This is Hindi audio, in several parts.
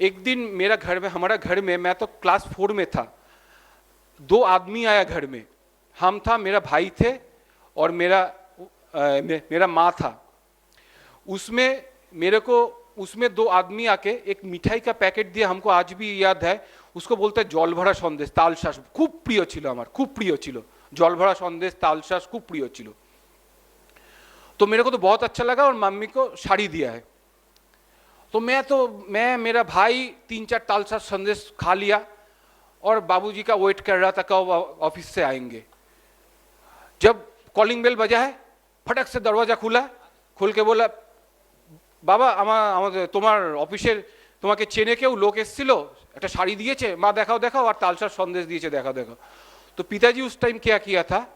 एक दिन हमारा घर में, मैं तो क्लास 4 में था, 2 आदमी आया घर में। हम था, मेरा भाई थे और मेरा माँ था। उसमें 2 आदमी आके एक मिठाई का पैकेट दिया, हमको आज भी याद है। उसको बोलते जल भरा सन्देश, तालशास खूब प्रिय छिलो आमार, खूब प्रिय छिलो, जल भरा सन्देश तालशास खूब प्रिय छिलो। तो मेरे को तो बहुत अच्छा लगा और मम्मी को साड़ी दिया है। तो मैं मेरा भाई 3-4 तालशास संदेश खा लिया और बाबूजी का वेट कर रहा था कब ऑफिस से आएंगे। जब कॉलिंग बेल बजा है, फटक से दरवाजा खुल के बोला, बाबा আমাদের তোমার অফিসের তোমাকে চেনে কেউ, লোক এসেছিল, একটা শাড়ি দিয়েছে, মা দেখাও দেখাও, আর তালসার সন্দেশ दिए देखाओ देखाओ। तो पिताजी उस टाइम क्या किया था,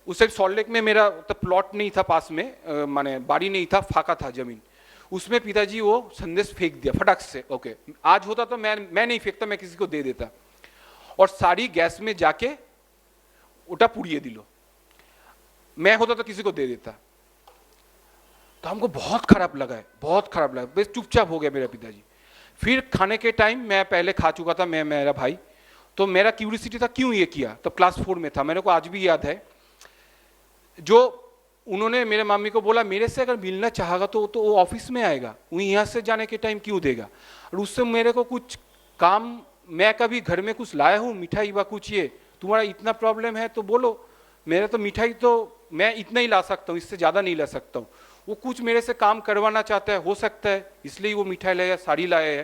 उस टाइम सॉल्ट लेक में मेरा तो प्लॉट नहीं था पास में, माने बाड़ी नहीं था, फाका था जमीन। उसमें पिताजी वो संदेश फेंक दिया फटक से। ओके, आज होता तो मैं नहीं फेंकता, मैं किसी को दे देता। और साड़ी गैस में जाके उटा पुड़िए दिलो, मैं होता तो किसी को दे देता। तो हमको बहुत खराब लगा है, बहुत खराब लगा, बस चुपचाप हो गया मेरा पिताजी। फिर खाने के टाइम मैं पहले खा चुका था, मैं मेरा भाई, तो मेरा क्यूरियोसिटी था क्यों ये किया। तो क्लास 4 में था, मेरे को आज भी याद है। जो उन्होंने मेरे मम्मी को बोला, मेरे से अगर मिलना चाहेगा तो वो ऑफिस में आएगा, वो यहाँ से जाने के टाइम क्यों देगा। और उससे मेरे को कुछ काम, मैं कभी घर में कुछ लाया हूँ मिठाई व कुछ, ये तुम्हारा इतना प्रॉब्लम है तो बोलो, मेरा तो मिठाई तो मैं इतना ही ला सकता हूँ, इससे ज़्यादा नहीं ला सकता हूँ। वो कुछ मेरे से काम करवाना चाहता है, हो सकता है इसलिए वो मिठाई लाया, साड़ी लाया है।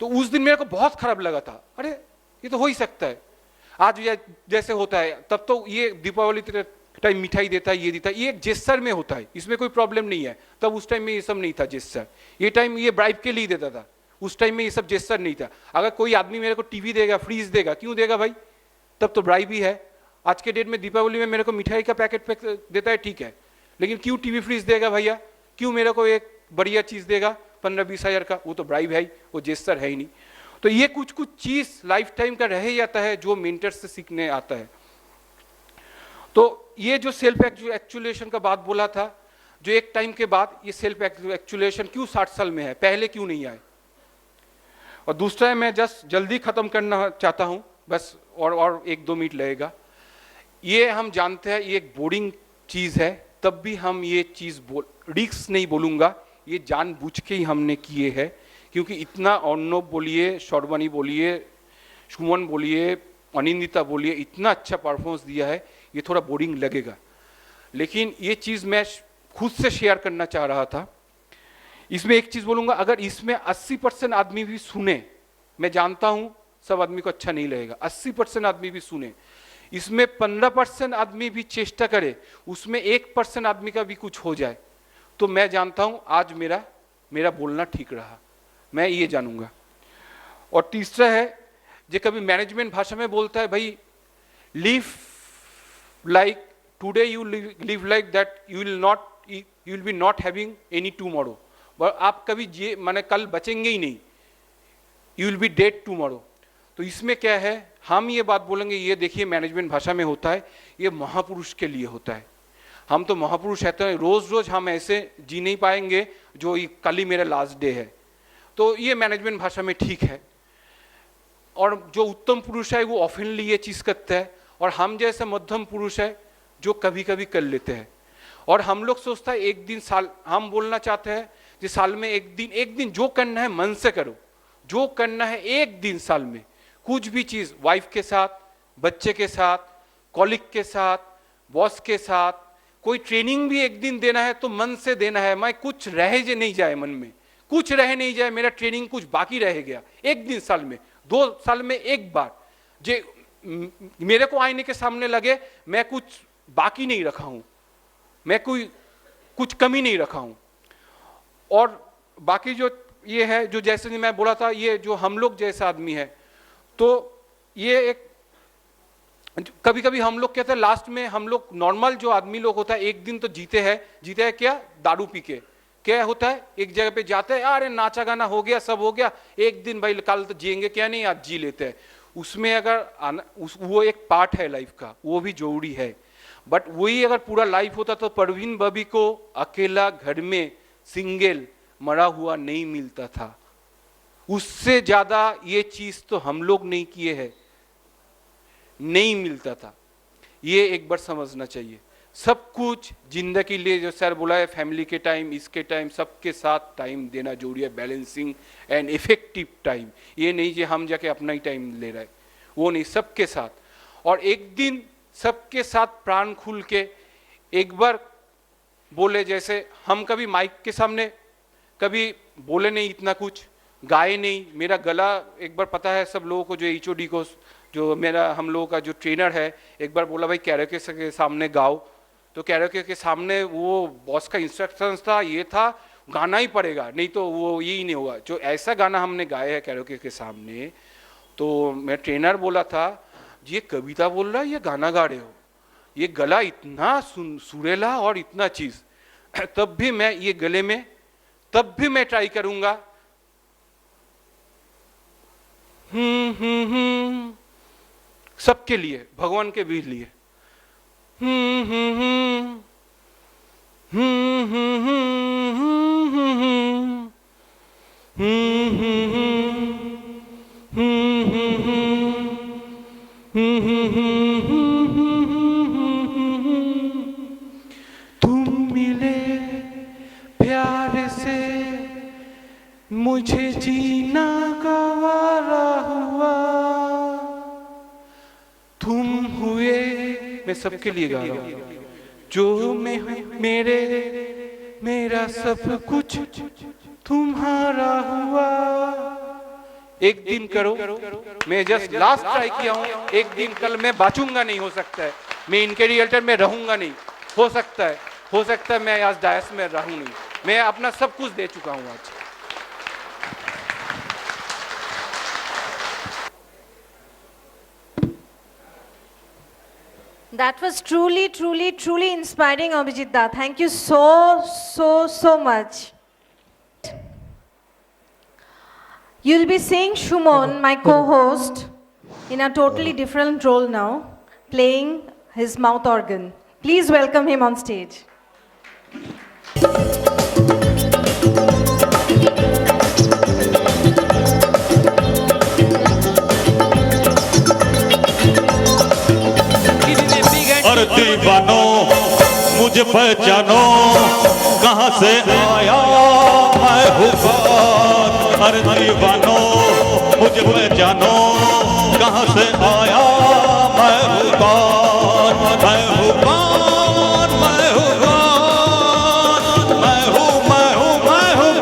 तो उस दिन मेरे को बहुत खराब लगा था, अरे ये तो हो ही सकता है। आज जैसे होता है, तब तो ये दीपावली टाइम मिठाई देता है, ये देता है, ये एक जेस्चर में होता है, इसमें कोई प्रॉब्लम नहीं है। तब उस टाइम में ये सब नहीं था जेस्चर, ये टाइम ये ब्राइब के लिए देता था, उस टाइम में ये सब जेस्चर नहीं था। अगर कोई आदमी मेरे को टीवी देगा, फ्रीज देगा, क्यों देगा भाई, तब तो ब्राइब ही है। आज के डेट में दीपावली में मेरे को मिठाई का पैकेट देता है, ठीक है, लेकिन क्यों टीवी फ्रीज देगा भैया, क्यों मेरे को एक बढ़िया चीज देगा 15-20 हजार का, वो तो ब्राइब है ही, वो जेस्चर है ही नहीं। तो ये कुछ चीज लाइफ टाइम का रह जाता है जो मेंटर से सीखने आता है। तो ये जो सेल्फ एक्चुलेशन का बात बोला था, जो एक टाइम के बाद ये सेल्फ एक्चुलेशन क्यों 60 साल में है, पहले क्यों नहीं आए। और दूसरा है, मैं जस्ट जल्दी खत्म करना चाहता हूं बस, और 1-2 मिनट लगेगा। ये हम जानते हैं ये एक बोरिंग चीज है, तब भी हम ये चीज रिक्स नहीं बोलूंगा, ये जानबूझ के ही हमने किए हैं, क्योंकि इतना अर्णव बोलिए, शर्वानी बोलिए, सुमन बोलिए, अनिंदिता बोलिए, इतना अच्छा परफॉर्मेंस दिया है, ये थोड़ा बोरिंग लगेगा, लेकिन ये चीज मैं खुद से शेयर करना चाह रहा था। इसमें एक चीज बोलूंगा, अगर इसमें 80% आदमी भी सुने, मैं जानता हूं सब आदमी को अच्छा नहीं लगेगा, 80% आदमी भी सुने, इसमें 15% आदमी भी चेष्टा करे, उसमें 1% आदमी का भी कुछ हो जाए, तो मैं जानता हूं आज मेरा बोलना ठीक रहा, मैं ये जानूंगा। और तीसरा है, जो कभी मैनेजमेंट भाषा में बोलता है, भाई live like today, you live like that you will be not having any tomorrow. आप कभी माने कल बचेंगे ही नहीं, you will be dead tomorrow. तो इसमें क्या है, हम ये बात बोलेंगे, ये देखिए मैनेजमेंट भाषा में होता है, ये महापुरुष के लिए होता है। हम तो महापुरुष रहते हैं, रोज रोज हम ऐसे जी नहीं पाएंगे जो कल ही मेरा लास्ट डे है, तो ये मैनेजमेंट भाषा में ठीक है। और जो उत्तम पुरुष है वो ऑफनली ये चीज करता है, और हम जैसे मध्यम पुरुष है जो कभी कभी कर लेते हैं। और हम लोग सोचता है एक दिन साल, हम बोलना चाहते हैं कि साल में एक दिन जो करना है मन से करो, जो करना है एक दिन साल में, कुछ भी चीज, वाइफ के साथ, बच्चे के साथ, कॉलिग के साथ, बॉस के साथ, कोई ट्रेनिंग भी एक दिन देना है तो मन से देना है। मैं कुछ रह नहीं जाए मन में, कुछ रह नहीं जाए, मेरा ट्रेनिंग कुछ बाकी रह गया, एक दिन साल में, 2 साल में एक बार, जे मेरे को आईने के सामने लगे मैं कुछ बाकी नहीं रखा हूं, मैं कुछ कमी नहीं रखा हूं। और बाकी जो ये है, जो जैसे मैं बोला था, ये जो हम लोग जैसे आदमी है, तो ये एक कभी कभी हम लोग कहते हैं लास्ट में, हम लोग नॉर्मल जो आदमी लोग होता है एक दिन तो जीते हैं क्या, दारू पी के। क्या होता है, एक जगह पे जाते हैं, अरे नाचा गाना हो गया, सब हो गया, एक दिन भाई कल तो जिएंगे क्या नहीं, आज जी लेते हैं। उसमें अगर वो एक पार्ट है लाइफ का, वो भी जरूरी है, बट वही अगर पूरा लाइफ होता तो परवीन बबी को अकेला घर में सिंगल मरा हुआ नहीं मिलता था। उससे ज्यादा ये चीज तो हम लोग नहीं किए हैं, नहीं मिलता था। ये एक बार समझना चाहिए। सब कुछ जिंदगी लिए, जो सर बोला है, फैमिली के टाइम, इसके टाइम, सबके साथ टाइम देना जरूरी है, बैलेंसिंग एंड इफेक्टिव टाइम। ये नहीं कि हम जाके अपना ही टाइम ले रहे, वो नहीं, सबके साथ। और एक दिन सबके साथ प्राण खुल के एक बार बोले, जैसे हम कभी माइक के सामने कभी बोले नहीं, इतना कुछ गाए नहीं। मेरा गला एक बार पता है सब लोगों को, जो HOD को, जो मेरा हम लोगों का जो ट्रेनर है, एक बार बोला भाई कैरोके के सामने गाओ, तो कैरोके के सामने वो बॉस का इंस्ट्रक्शंस था, ये था गाना ही पड़ेगा, नहीं तो वो यही नहीं होगा। जो ऐसा गाना हमने गाया है कैरोके के सामने, तो मैं ट्रेनर बोला था ये कविता बोल रहा है, ये गाना गा रहे हो, ये गला इतना सुरेला और इतना चीज। तब भी मैं ये गले में, तब भी मैं ट्राई करूंगा। सबके लिए, भगवान के भी लिए। तुम मिले प्यार से मुझे जीना गवारा हुआ, तुम हुए, मैं सबके लिए गा रहा हूं, जो मैं हूं, मेरा सब कुछ तुम्हारा हुआ। एक दिन करो, मैं जस्ट लास्ट ट्राई किया हूं, एक दिन कल मैं बाचूंगा नहीं, हो सकता है मैं इनके रियल्टर में रहूंगा नहीं, हो सकता है मैं आज डायस में रहूं नहीं, मैं अपना सब कुछ दे चुका हूं आज। That was truly, truly, truly inspiring, Abhijit Da. Thank you so much. You'll be seeing Shumon, my co-host, in a totally different role now, playing his mouth organ. Please welcome him on stage. और दीवानो मुझे पहचानो, कहाँ से आया मैं हूँ कौन। अरे दीवानो मुझे पहचानो, कहाँ से आया मैं हूँ कौन। मैं हूँ कौन, मैं हूँ कौन, मैं हूँ मैं हूँ मैं हूँ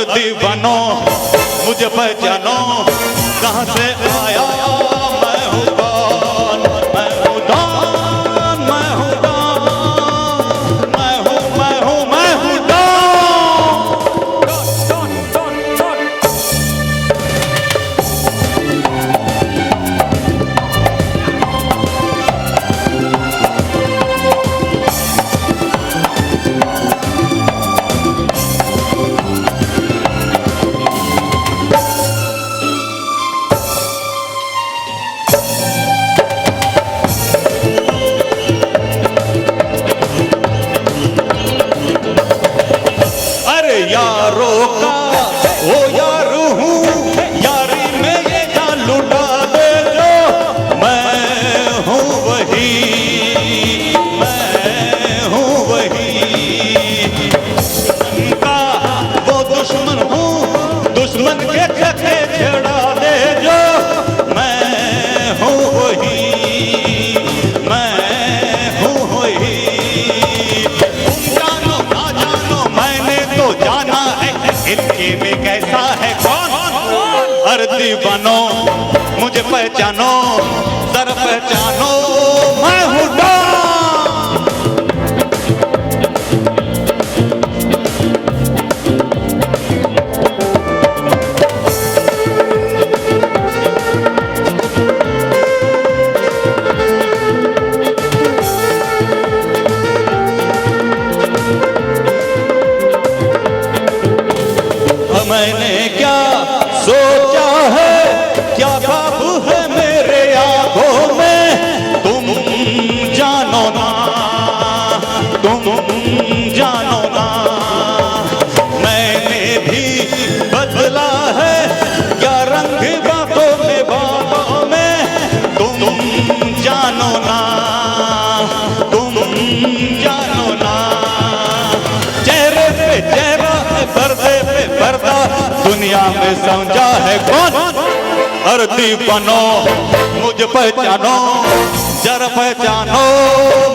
दीवानो मुझे पहचानो, कहाँ से आया मैं हूँ कौन। मैं हूँ डॉन, मैं हूँ डॉन, मैं हूँ मैं हूँ मैं हूँ पहचानो जरा पहचानो मैं हूँ डॉन। मैंने क्या सोचा है, क्या ख्वाब है मेरे आंखों में, तुम जानो ना, तुम जानो ना। मैंने भी बदला है क्या रंग बातों में, बातों में, तुम जानो ना, तुम जानो ना। चेहरे पे चेहरा है, पर्दे पे पर्दा, दुनिया में समझा है कौन। अर्दी बनो मुझे पहचानो जरा पहचानो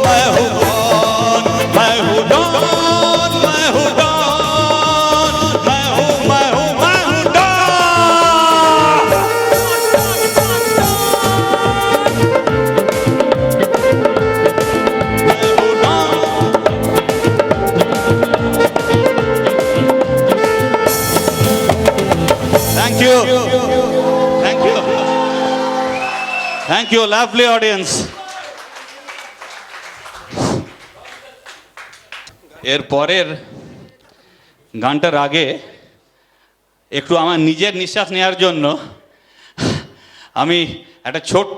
मैं हूँ कौन, मैं हूँ डॉन, मैं हूँ डॉन, मैं हूँ मैं हूँ मैं हूँ डॉन। मैं हूँ don. Thank you. Thank you. Thank you, lovely audience. এর পরের গানটার আগে একটু আমার নিজের নিঃশ্বাস নেওয়ার জন্য আমি একটা ছোট্ট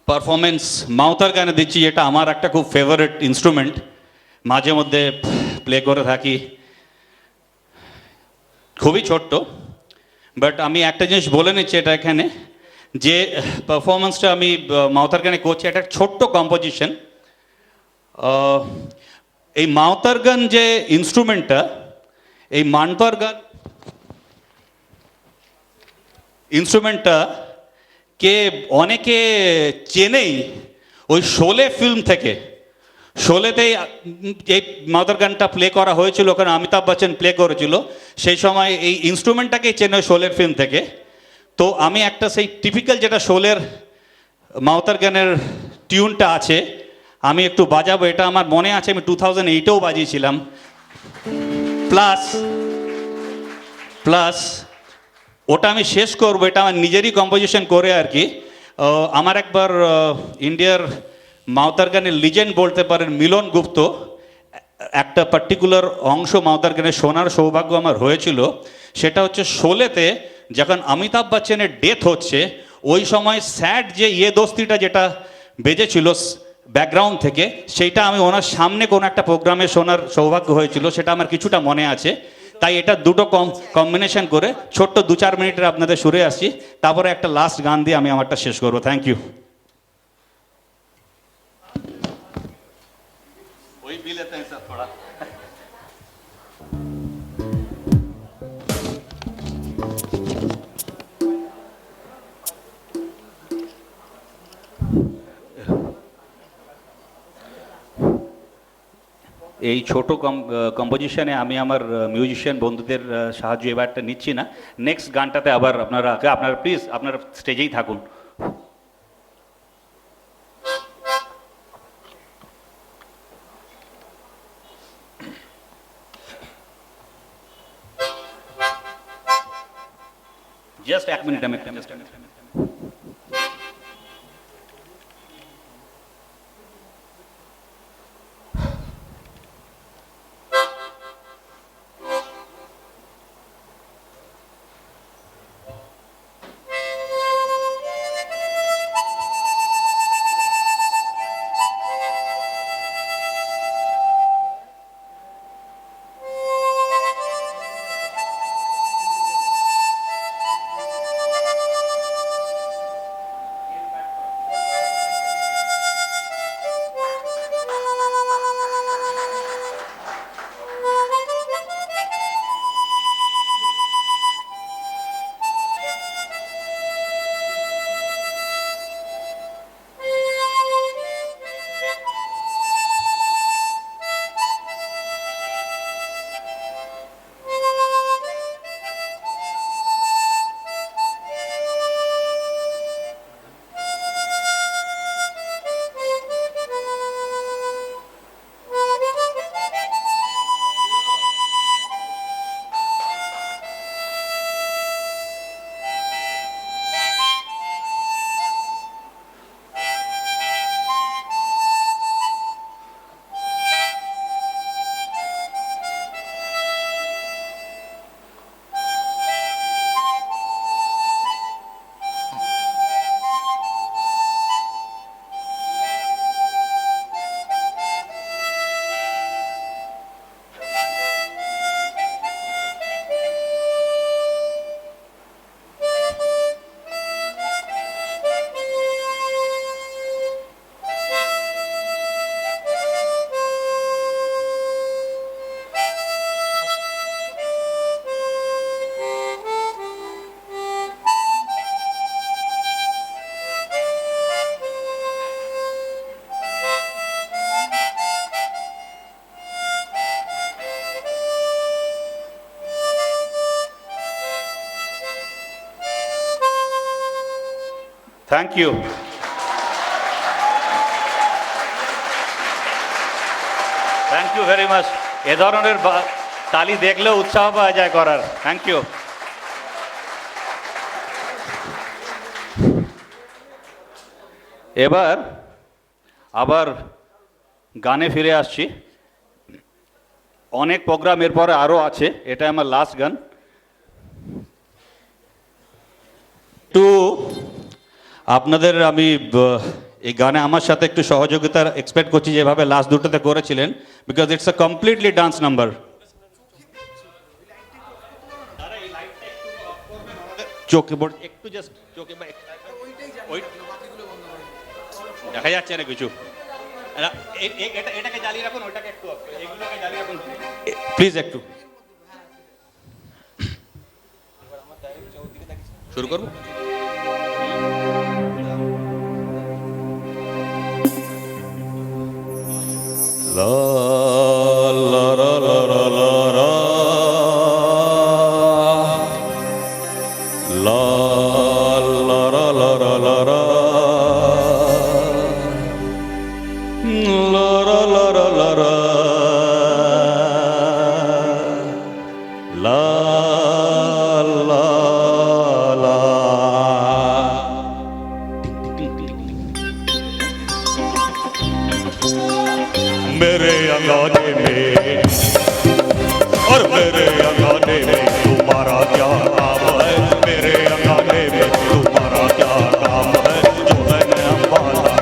পারফরমেন্স মাউতার গানে দিচ্ছি, যেটা আমার একটা খুব ফেভারিট ইনস্ট্রুমেন্ট, মাঝে মধ্যে প্লে করে থাকি। খুবই ছোট্ট, বাট আমি একটা জিনিস বলে নিচ্ছি এটা এখানে, যে পারফরমেন্সটা আমি মাউতার গানে করছি একটা ছোট্ট কম্পোজিশন। এই মাউতার গান যে ইনস্ট্রুমেন্টটা, এই মানতার গান ইনস্ট্রুমেন্টটা কে অনেকে চেনেই ওই শোলে ফিল্ম থেকে। শোলেতেই এই মাউতার গানটা প্লে করা হয়েছিল, ওখানে অমিতাভ বচ্চন প্লে করেছিল। সেই সময় এই ইনস্ট্রুমেন্টটাকেই চেনে শোলের ফিল্ম থেকে। তো আমি একটা সেই টিপিক্যাল যেটা শোলের মাউতার গানের টিউনটা আছে আমি একটু বাজাবো। এটা আমার মনে আছে, আমি 2008-এও বাজিয়েছিলাম। প্লাস ওটা আমি শেষ করবো, এটা আমার নিজেরই কম্পোজিশন করে আর কি। আমার একবার ইন্ডিয়ার মাউতার গানের লিজেন্ড বলতে পারেন মিলন গুপ্ত, একটা পার্টিকুলার অংশ মাউতার গানে শোনার সৌভাগ্য আমার হয়েছিল। সেটা হচ্ছে শোলেতে যখন অমিতাভ বচ্চনের ডেথ হচ্ছে, ওই সময় স্যাড যে ইয়ে দোস্তিটা যেটা বেজেছিল ব্যাকগ্রাউন্ড থেকে, সেইটা আমি ওনার সামনে কোনো একটা প্রোগ্রামে শোনার সৌভাগ্য হয়েছিল, সেটা আমার কিছুটা মনে আছে। তাই এটা দুটো কম্বিনেশন করে ছোট্ট 2-4 মিনিটের আপনাদের সুরে আসছি, তারপরে একটা লাস্ট গান দিয়ে আমি আমারটা শেষ করবো। Thank you. वही पी लेते हैं सर थोड़ा। এই ছোট কম্পোজিশনে আমি আমার মিউজিশিয়ান বন্ধুদের সাহায্য এবারটা নিচ্ছি না। নেক্সট গানটাতে আবার আপনারা প্লিজ আপনারা স্টেজেই থাকুন। জাস্ট 1 মিনিট আমি just thank you. Thank you very much. এ ধরনের তালি দেখলেও উৎসাহ পাওয়া যায় করার। Thank you. এবার আবার গানে ফিরে আসছি। অনেক প্রোগ্রাম এরপরে আরও আছে, এটা আমার লাস্ট গান। একটু আপনাদের আমি এই গানে আমার সাথে একটু সহযোগিতা এক্সপেক্ট করছি, যেভাবে লাস্ট দুটোতে করেছিলেন, because it's a completely dance number. চোখে একটু জাস্ট চোখে দেখা যাচ্ছে না কিছু, এটাকে জ্বালিয়ে রাখুন, ওইটাকে একটু এগুলোকে জ্বালিয়ে রাখুন প্লিজ। একটু শুরু করবো। লা লা লা লা লা লা লা লা লা লা লা লা লা मेरे अंगाने में और मेरे अंगाने में तुम्हारा क्या काम है, मेरे अंगाने में तुम्हारा क्या काम है, जो मैंने अंबाला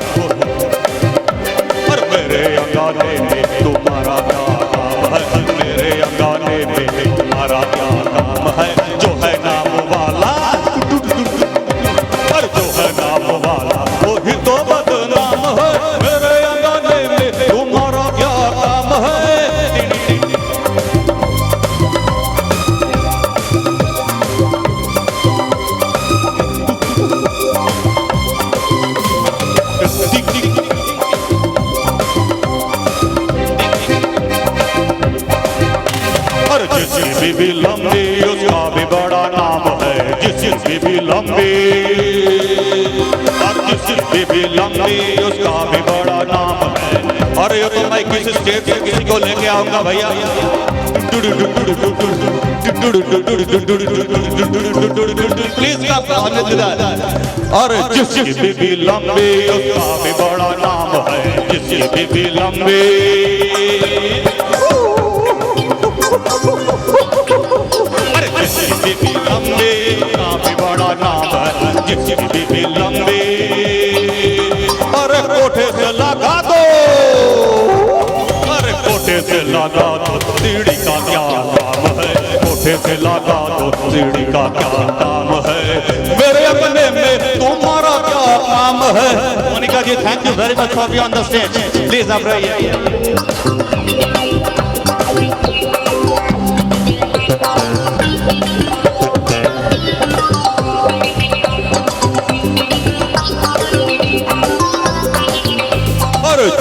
और मेरे अंगाने में तुम्हारा क्या काम है, मेरे अंगाने में तुम्हारा क्या काम है, जो है नाम वाला और जो है नाम वाला वही तो बदनाम है, मेरे अंगाने में तुम्हारा क्या काम है। और जिसकी भी लंबी उसका भी बड़ा नाम है, जिसकी भी लंबी और जिसकी भी लंबी उसका भी बड़ा नाम है। और ये तो मैं किस स्टेज से किसी को लेके आऊंगा भैया, प्लीज और जिसकी भी लंबी उसका भी बड़ा नाम है, जिसकी भी लंबी जिसकी भी लंबी काफी बड़ा नाम है, जिसकी भी लंबी। अरे कोठे से लगा दो, अरे कोठे से लगा दो, सीढ़ी का क्या काम है, कोठे से लगा दो, सीढ़ी का क्या काम है, मेरे अपने में तुम्हारा क्या काम है। Monika ji thank you very much for be on the stage, please आप रहिए।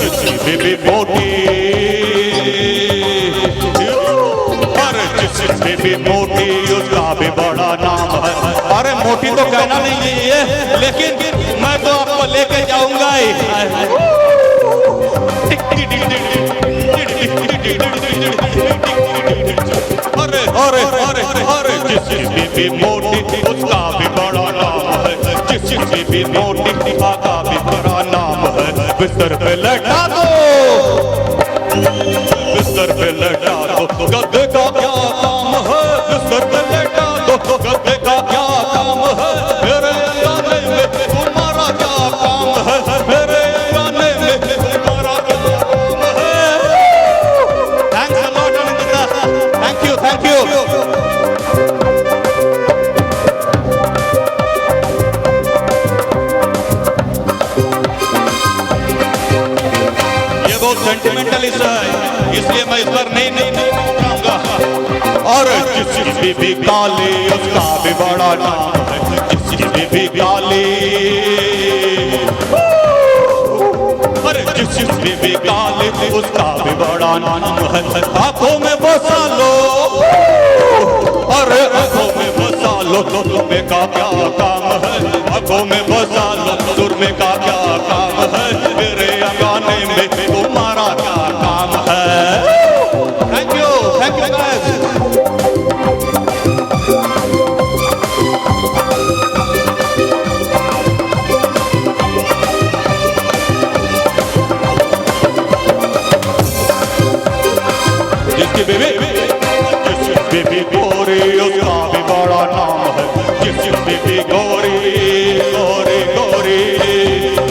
जिसकी भी मोटी और जिसकी भी मोटी उसका भी बड़ा नाम है। अरे मोटी तो कहना नहीं है, लेकिन मैं तो आपको लेके जाऊंगा ही। अरे अरे अरे अरे जिसकी भी मोटी उसका भी बड़ा नाम है, जिसकी भी मोटी का भी बड़ा नाम है। बिस्तर पे लटा दो, बिस्तर पे लटा दो, गद्दे का क्या काम है, बिस्तर पे लटा दो, गद्दे का क्या काम है, मेरे अंगाने में तुम्हारा क्या काम है, मेरे अंगाने में तुम्हारा क्या काम है। Thanks a lot Anindita, thank you thank you. Sentimentalist है, इसलिए मैं इस पर नहीं गाऊंगा। और जिसकी भी काली उसका भी बड़ा नाम है, जिसकी भी काली, और जिसकी भी काली उसका भी बड़ा नाम है। आंखों में बसा लो, अरे आंखों में बसा लो, लो तुम्हें का क्या काम है, आंखों में बसा लो सुरमे का क्या काम है, मेरे गाने में तुम्हारा क्या काम है। Thank you guys. जिसकी बेबी गौरी उसका भी बड़ा नाम है, जिसकी बेबी गौरी गौरी गौरी,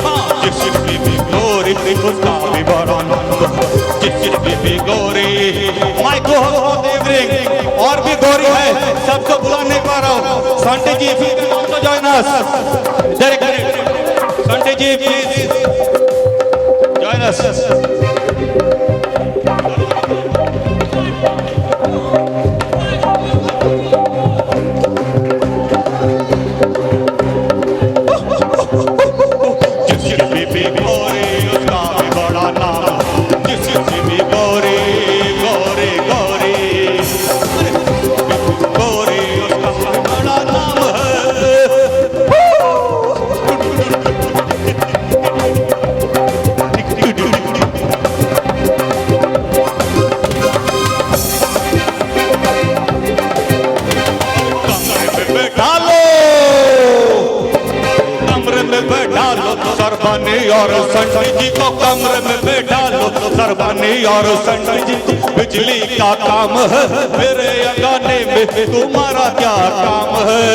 हाँ जिसकी बेबी गौरी उसका भी बड़ा नाम है, जिसकी baby Gauri. My God evening और भी गौरी है, सबको बुला नहीं पा रहा हूँ। Sante ji please also join us, director Sante ji please join us. Sarbani और संटी जी को कमरे में बैठा लो, सरबानी और संटी जी बिजली का काम है, मेरे अंगने में तुम्हारा क्या काम है।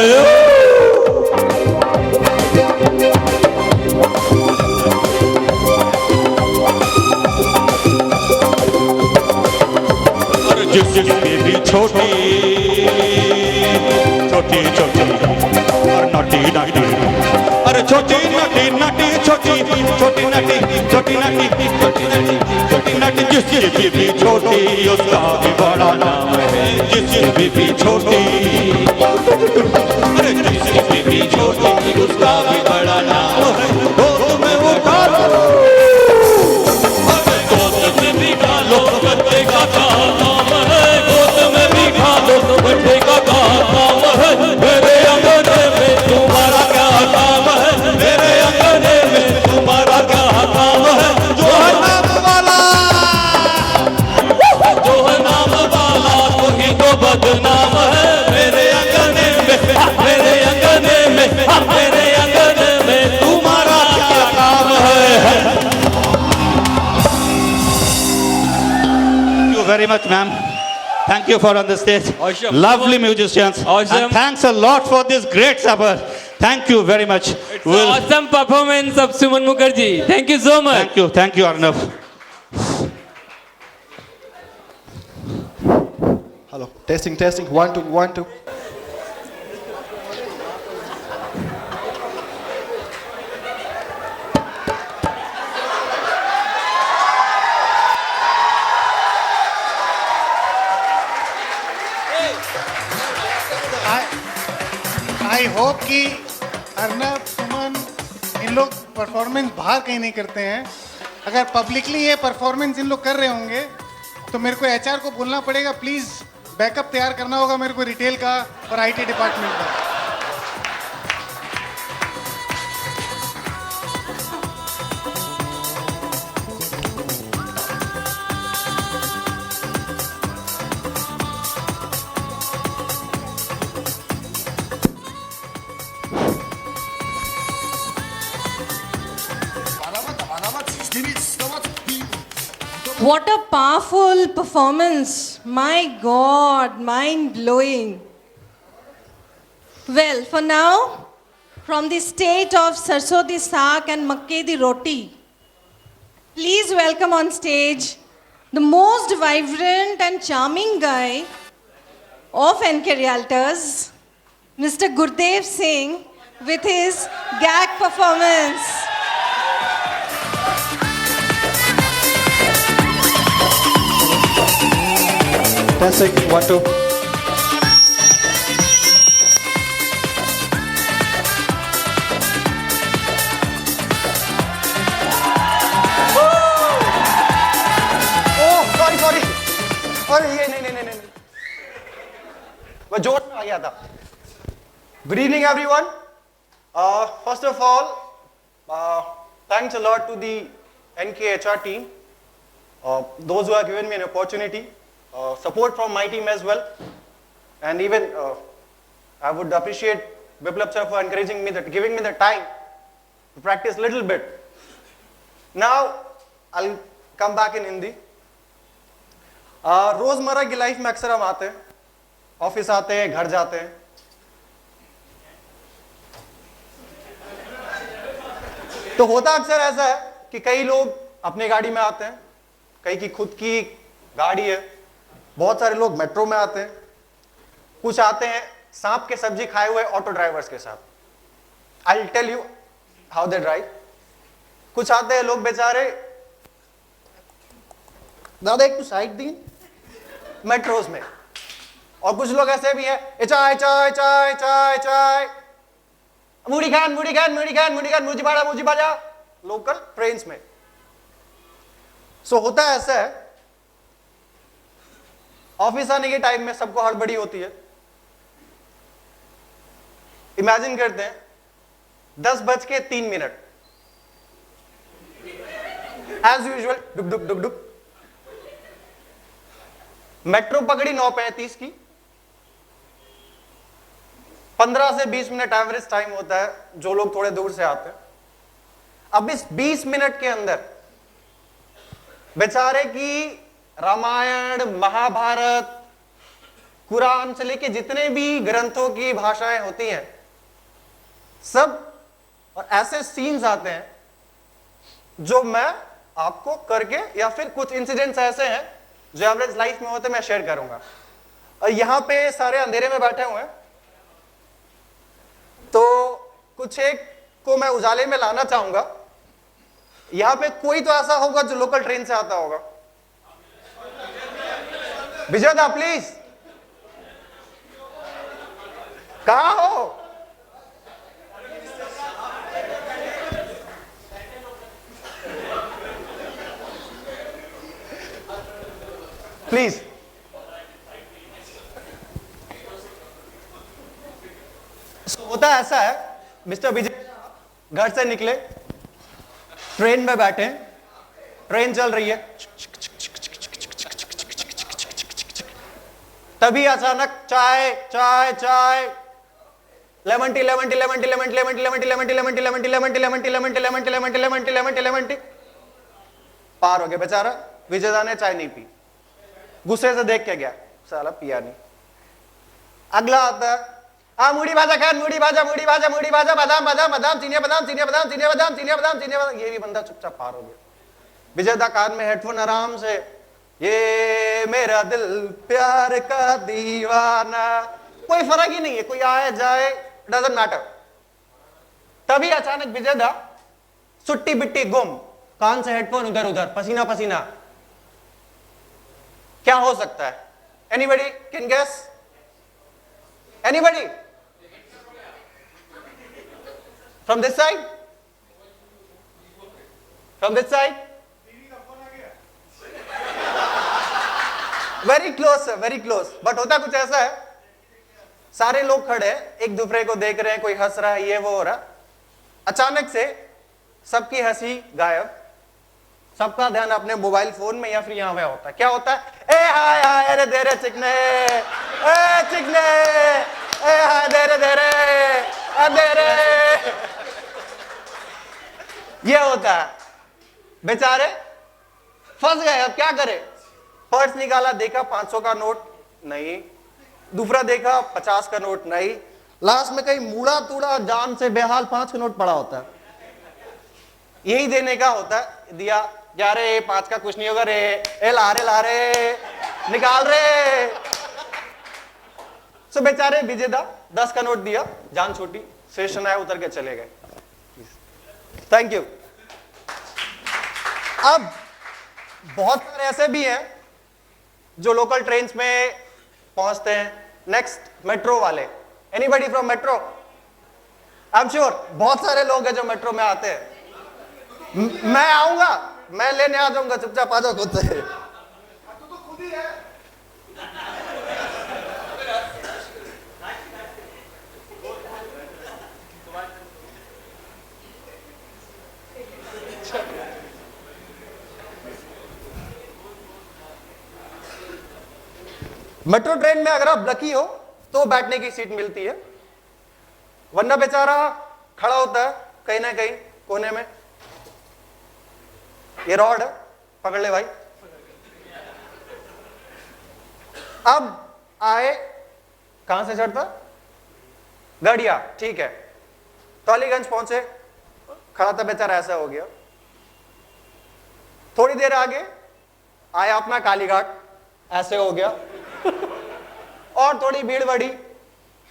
और जिसकी भी छोटी छोटी छोटी और नटी नटी, अरे छोटी नटी नटी छोटी छोटी नटी छोटी नटी छोटी नटी छोटी नटी, जिसकी भी छोटी उसका भी बड़ा नाम है, जिसकी भी छोटी, अरे जिसकी भी छोटी उसका भी बड़ा नाम है। गोद में उठा लो, अरे गोद में भी खा लो, बच्चे का काम है, गोद में भी खा लो, बच्चे का काम है, मेरे अंगने में तुम्हारा क्या काम है, मेरे अंगने में तुम्हारा क्या काम है। जो है नाम वाला, जो है नाम वाला वही तो बदनाम है, मेरे अंगने में, मेरे अंगने में, मेरे अंगने में तुम्हारा क्या काम है। Thank you very much, ma'am. Thank you for on the stage. Awesome. Lovely musicians. Awesome. And thanks a lot for this great supper. Thank you very much. We'll- awesome performance of Suman Mukherjee. Thank you so much. Thank you, Arnav. Hello, testing, 1 2 1 2. I hope कि अर्नब, सुमन, इन लोग परफॉर्मेंस बाहर कहीं नहीं करते हैं। अगर पब्लिकली ये परफॉर्मेंस इन लोग कर रहे होंगे तो मेरे को एचआर को बोलना पड़ेगा, प्लीज़ बैकअप तैयार करना होगा मेरे को रिटेल का और आईटी डिपार्टमेंट का। What a powerful performance. My God, mind blowing. Well, for now, from the state of Sarso di Saag and Makke di Roti, please welcome on stage the most vibrant and charming guy of NK Realtors, Mr. Gurdev Singh, with his gag performance. Testing, 1 2. Sorry अरे ये नहीं मैं जोश में आ गया था। Good evening, everyone. First of all, thanks a lot to the NKHR team, those who have given me an opportunity, support from my team as well, and even I would appreciate Biplab sir for encouraging me, giving me the time to practice a little bit. Now, I'll come back in Hindi. रोजमर्रा की लाइफ में अक्सर हम आते हैं, ऑफिस आते हैं, घर जाते हैं. तो होता अक्सर ऐसा है कि कई लोग अपने गाड़ी में आते हैं, कई की खुद की गाड़ी है, बहुत सारे लोग मेट्रो में आते हैं, कुछ आते हैं सांप के सब्जी खाए हुए ऑटो ड्राइवर्स के साथ. I will tell you how they drive. कुछ आते हैं लोग बेचारे दादा एक तो साइड दी मेट्रोज में, और कुछ लोग ऐसे भी हैं चाय चाय चाय चाय चाय मुड़ी खान मुड़ी खान मुड़ी खान मुड़ी खान मुझी बाजा लोकल ट्रेन्स में. सो होता है ऐसा है, ऑफिस आने के टाइम में सबको हड़बड़ी होती है. इमेजिन करते हैं 10:03 एज यूजुअल डुक डुक डुक डुक मेट्रो पकड़ी 9:35 की. 15 से 20 मिनट एवरेज टाइम होता है जो लोग थोड़े दूर से आते हैं. अब इस 20 मिनट के अंदर बेचारे की रामायण, महाभारत, कुरान से लेके जितने भी ग्रंथों की भाषाएं होती हैं सब, और ऐसे सीन्स आते हैं जो मैं आपको करके या फिर कुछ इंसिडेंट्स ऐसे हैं जो एवरेज लाइफ में होते मैं शेयर करूंगा. और यहां पे सारे अंधेरे में बैठे हुए हैं, तो कुछ एक को मैं उजाले में लाना चाहूंगा. यहां पे कोई तो ऐसा होगा जो लोकल ट्रेन से आता होगा. विजय दा प्लीज, कहां हो? प्लीज. होता ऐसा है, मिस्टर विजय घर से निकले, ट्रेन में बैठे, ट्रेन चल रही है, तभी अचानक चाय चाय चाय lemon tea lemon tea lemon tea lemon tea lemon tea lemon tea lemon tea lemon tea lemon tea lemon tea lemon tea lemon tea lemon tea lemon tea lemon tea lemon tea lemon tea पार हो गया बेचारा. विजयदा ने चाय नहीं पी, गुस्से से देख के गया, साला पिया नहीं. अगला आता है, मुड़ी भाजा खान मुड़ी भाजा मुड़ी भाजा मुड़ी भाजा बादाम बादाम बादाम चीनिया बादाम चीनिया बादाम चीनिया बादाम चीनिया बादाम चीनिया बादाम. ये भी बंदा चुपचाप पार हो गया. विजयदा कान में हेडफोन आराम से, ये मेरा दिल प्यार का दीवाना, कोई फर्क ही नहीं है, कोई आए जाए डजंट मैटर. तभी अचानक विजयदा सुट्टी बिट्टी गुम, कान से हेडफोन उधर उधर, पसीना पसीना. क्या हो सकता है? Anybody can guess? Anybody from this side? From this side? Very close sir, very close. But होता कुछ ऐसा है, सारे लोग खड़े हैं, एक दूसरे को देख रहे हैं, कोई हंस रहा है, ये वो हो रहा. अचानक से सबकी हंसी गायब, सबका ध्यान अपने मोबाइल फोन में या फिर यहां पे होता है. क्या होता है? ए हाय हाय अरे देरे चिकने, ए चिकने, ए हाय देरे देरे, ए देरे. ये होता है. बेचारे फंस गए, अब क्या करें? पर्स निकाला, देखा 500 का नोट नहीं, दूसरा देखा 50 का नोट नहीं, लास्ट में कहीं मुड़ा तूड़ा जान से बेहाल 5 का नोट पड़ा होता है. यही देने का होता है. दिया, जा रे 5 का कुछ नहीं होगा रे, ए ला रे निकाल रे. सो बेचारे विजेदा 10 का नोट दिया, जान छोटी, स्टेशन आया, उतर के चले गए. Thank you. अब बहुत सारे ऐसे भी हैं जो लोकल ट्रेन्स में पहुंचते हैं. नेक्स्ट मेट्रो वाले. Anybody from metro? I am sure बहुत सारे लोग हैं जो मेट्रो में आते हैं. मैं आऊंगा, मैं लेने आ जाऊंगा, चुपचाप आ जाओ खुद से. मेट्रो ट्रेन में अगर आप लकी हो तो बैठने की सीट मिलती है, वरना बेचारा खड़ा होता है कहीं ना कहीं कोने में। ये रॉड है, पकड़ ले भाई। अब आए, कहां से चढ़ता? गड़िया, ठीक है। टॉलीगंज पहुंचे, खड़ा था बेचारा, ऐसा हो गया। थोड़ी देर आगे आया अपना कालीघाट, ऐसे हो गया। और थोड़ी भीड़ बढ़ी,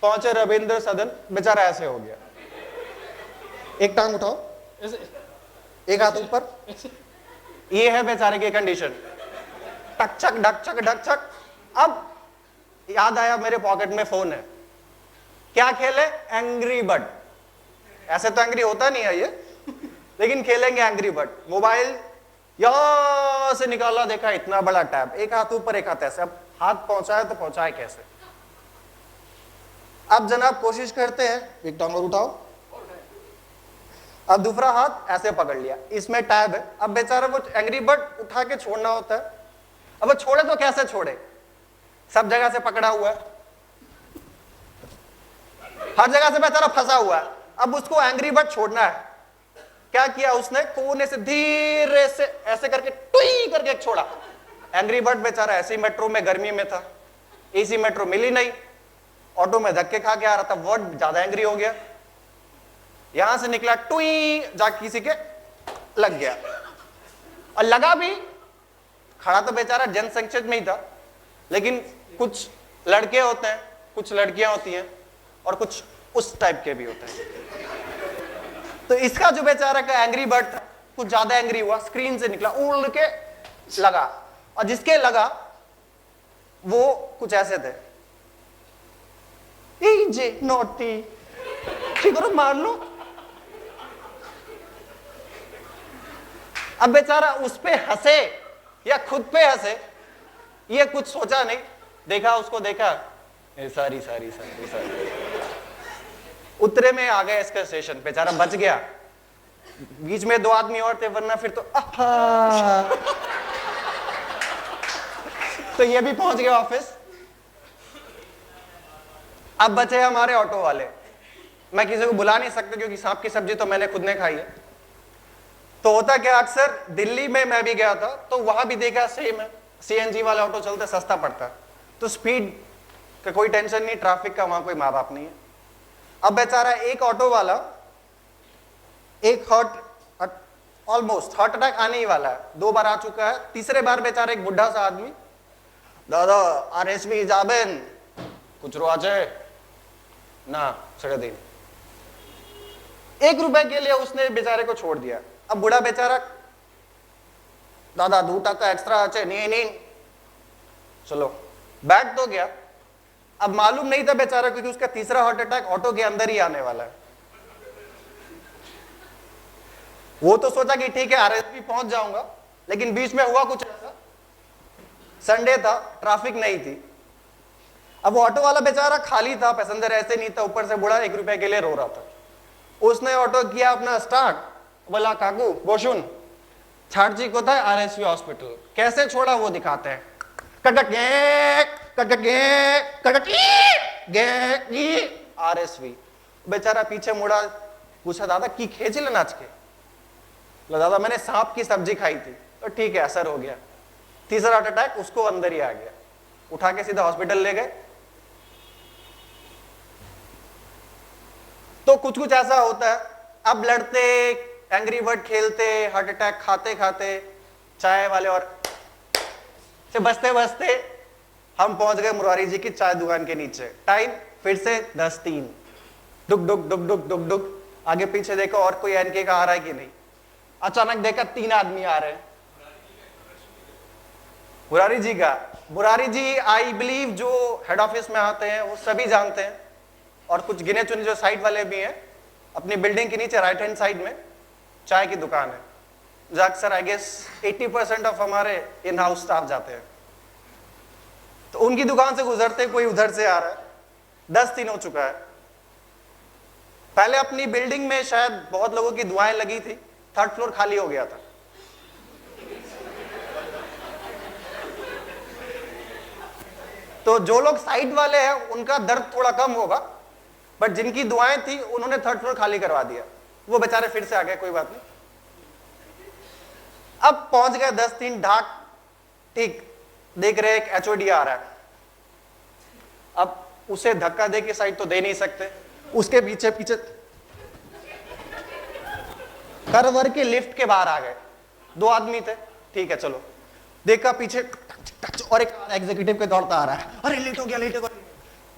पहुंचे रविंद्र सदन, बेचारा ऐसे हो गया। एक टांग उठाओ, एक हाथ ऊपर। ये है बेचारे की कंडीशन, टकचक ढकचक ढकचक। अब याद आया मेरे पॉकेट में फोन है, क्या खेले? Angry bird. ऐसे तो एंग्री होता नहीं है ये, लेकिन खेलेंगे एंग्री बर्ड। मोबाइल यहां से निकाला, देखा इतना बड़ा टैब, एक हाथ ऊपर एक हाथ ऐसे। अब हाथ पहुंचाए तो पहुंचाए कैसे? अब जनाब कोशिश करते हैं, एक टांग और उठाओ। अब दूसरा हाथ ऐसे पकड़ लिया, इसमें टैब है। अब बेचारा वो एंग्री बर्ड उठा के छोड़ना होता है। अब वो छोड़े तो कैसे छोड़े? सब जगह से पकड़ा हुआ है, हर जगह से बेचारा फंसा हुआ है। अब उसको एंग्री बर्ड छोड़ना है। क्या किया उसने? कोने से धीरे से ऐसे करके टुई करके छोड़ा। एंग्री बर्ड बेचारा ऐसे ही मेट्रो में गर्मी में था, एसी मेट्रो मिली नहीं, ऑटो में धक्के खा के आ रहा था, वर्ड ज्यादा एंग्री हो गया। यहां से निकला, टुई जाके किसी के लग गया। और लगा भी, खड़ा तो बेचारा जनसंक्षेप में ही था, लेकिन कुछ लड़के होते हैं, कुछ लड़कियां होती हैं, और कुछ उस टाइप के भी होते हैं। तो इसका जो बेचारा का एंग्री बर्ड था, कुछ ज्यादा एंग्री हुआ, स्क्रीन से निकला, उड़ के लगा। और जिसके लगा वो कुछ ऐसे थे, जे नोटी, ठीक है मार लो। अब बेचारा उस पे हंसे या खुद पे हंसे, ये कुछ सोचा नहीं। देखा, उसको देखा, सारी सारी सारी सारी। उतरे में आ गया इसका स्टेशन, बेचारा बच गया। बीच में दो आदमी और थे, वरना फिर तो तो ये भी पहुंच गया ऑफिस। अब बचे हमारे ऑटो वाले। मैं किसी को बुला नहीं सकता क्योंकि सांप की सब्जी तो मैंने खुद ने खाई है। तो होता क्या, अक्सर दिल्ली में मैं भी गया था, तो वहां भी देखा सेम है, सीएनजी वाला ऑटो चलते, सस्ता पड़ता है, तो स्पीड का कोई टेंशन नहीं, ट्रैफिक का वहां कोई माँ बाप नहीं है। अब बेचारा एक ऑटो वाला, एक ऑलमोस्ट हार्ट अटैक आने ही वाला है, 2 बार आ चुका है। तीसरे बार बेचारा एक बुढ़ा सा आदमी, दादा आरएसवी जाबेन कुछ रोआचे ना सड़े दिन, 1 रुपए के लिए उसने बेचारे को छोड़ दिया। अब बुढ़ा बेचारा, दादा 2 टका एक्स्ट्रा आचे, नहीं, चलो बैठ तो गया। अब मालूम नहीं था बेचारा, क्योंकि उसका तीसरा हार्ट अटैक ऑटो के अंदर ही आने वाला है। वो तो सोचा कि ठीक है आरएसपी पहुंच जाऊंगा, लेकिन बीच में हुआ कुछ ऐसा, संडे था, ट्रैफिक नहीं थी। अब वो ऑटो वाला बेचारा खाली था, पैसेंजर ऐसे नहीं था, ऊपर से बुढ़ा 1 रुपए के लिए रो रहा था। उसने ऑटो किया अपना स्टार्ट, बोला काकू बोशुन छाटजी को था आरएसवी हॉस्पिटल। कैसे छोड़ा वो दिखाते हैं, आरएसवी। बेचारा पीछे मुड़ा, पूछा दादा की खेच ले नाच के? दादा मैंने सांप की सब्जी खाई थी। तो ठीक है, असर हो गया। तीसरा हार्ट अटैक उसको अंदर ही आ गया, उठा के सीधा हॉस्पिटल ले गए। तो कुछ कुछ ऐसा होता है। अब लड़ते, एंग्री बर्ड खेलते, हार्ट अटैक खाते खाते, चाय वाले और से बसते बसते हम पहुंच गए मुरारी जी की चाय दुकान के नीचे। टाइम फिर से 10:03, डुक डुक डुक डुक डुक डुक, आगे पीछे देखो और कोई एनके का आ रहा है कि नहीं। अचानक देखा 3 आदमी आ रहे हैं। मुरारी जी का, मुरारी जी आई बिलीव जो हेड ऑफिस में आते हैं वो सभी जानते हैं, और कुछ गिने चुने जो साइड वाले भी हैं। अपनी बिल्डिंग के नीचे राइट हैंड साइड में चाय की दुकान है, जो अक्सर आई गेस 80% ऑफ हमारे इन हाउस स्टाफ जाते हैं। तो उनकी दुकान से गुजरते कोई उधर से आ रहा है। 10:03 हो चुका है। पहले अपनी बिल्डिंग में शायद बहुत लोगों की दुआएं लगी थी, 3rd फ्लोर खाली हो गया था। तो जो लोग साइड वाले हैं उनका दर्द थोड़ा कम होगा, बट जिनकी दुआएं थी उन्होंने थर्ड फ्लोर खाली करवा दिया, वो बेचारे फिर से आ गए, कोई बात नहीं। अब पहुंच गए 10-3 ढाक, ठीक, देख रहे एक एचओडी आ रहा है। अब उसे धक्का दे के साइड तो दे नहीं सकते, उसके पीछे पीछे करवर के लिफ्ट के बाहर आ गए। 2 आदमी थे, ठीक है चलो, देखा पीछे और एक एग्जीक्यूटिव के दौड़ता आ रहा है, अरे लेट हो गया, लेट हो गया।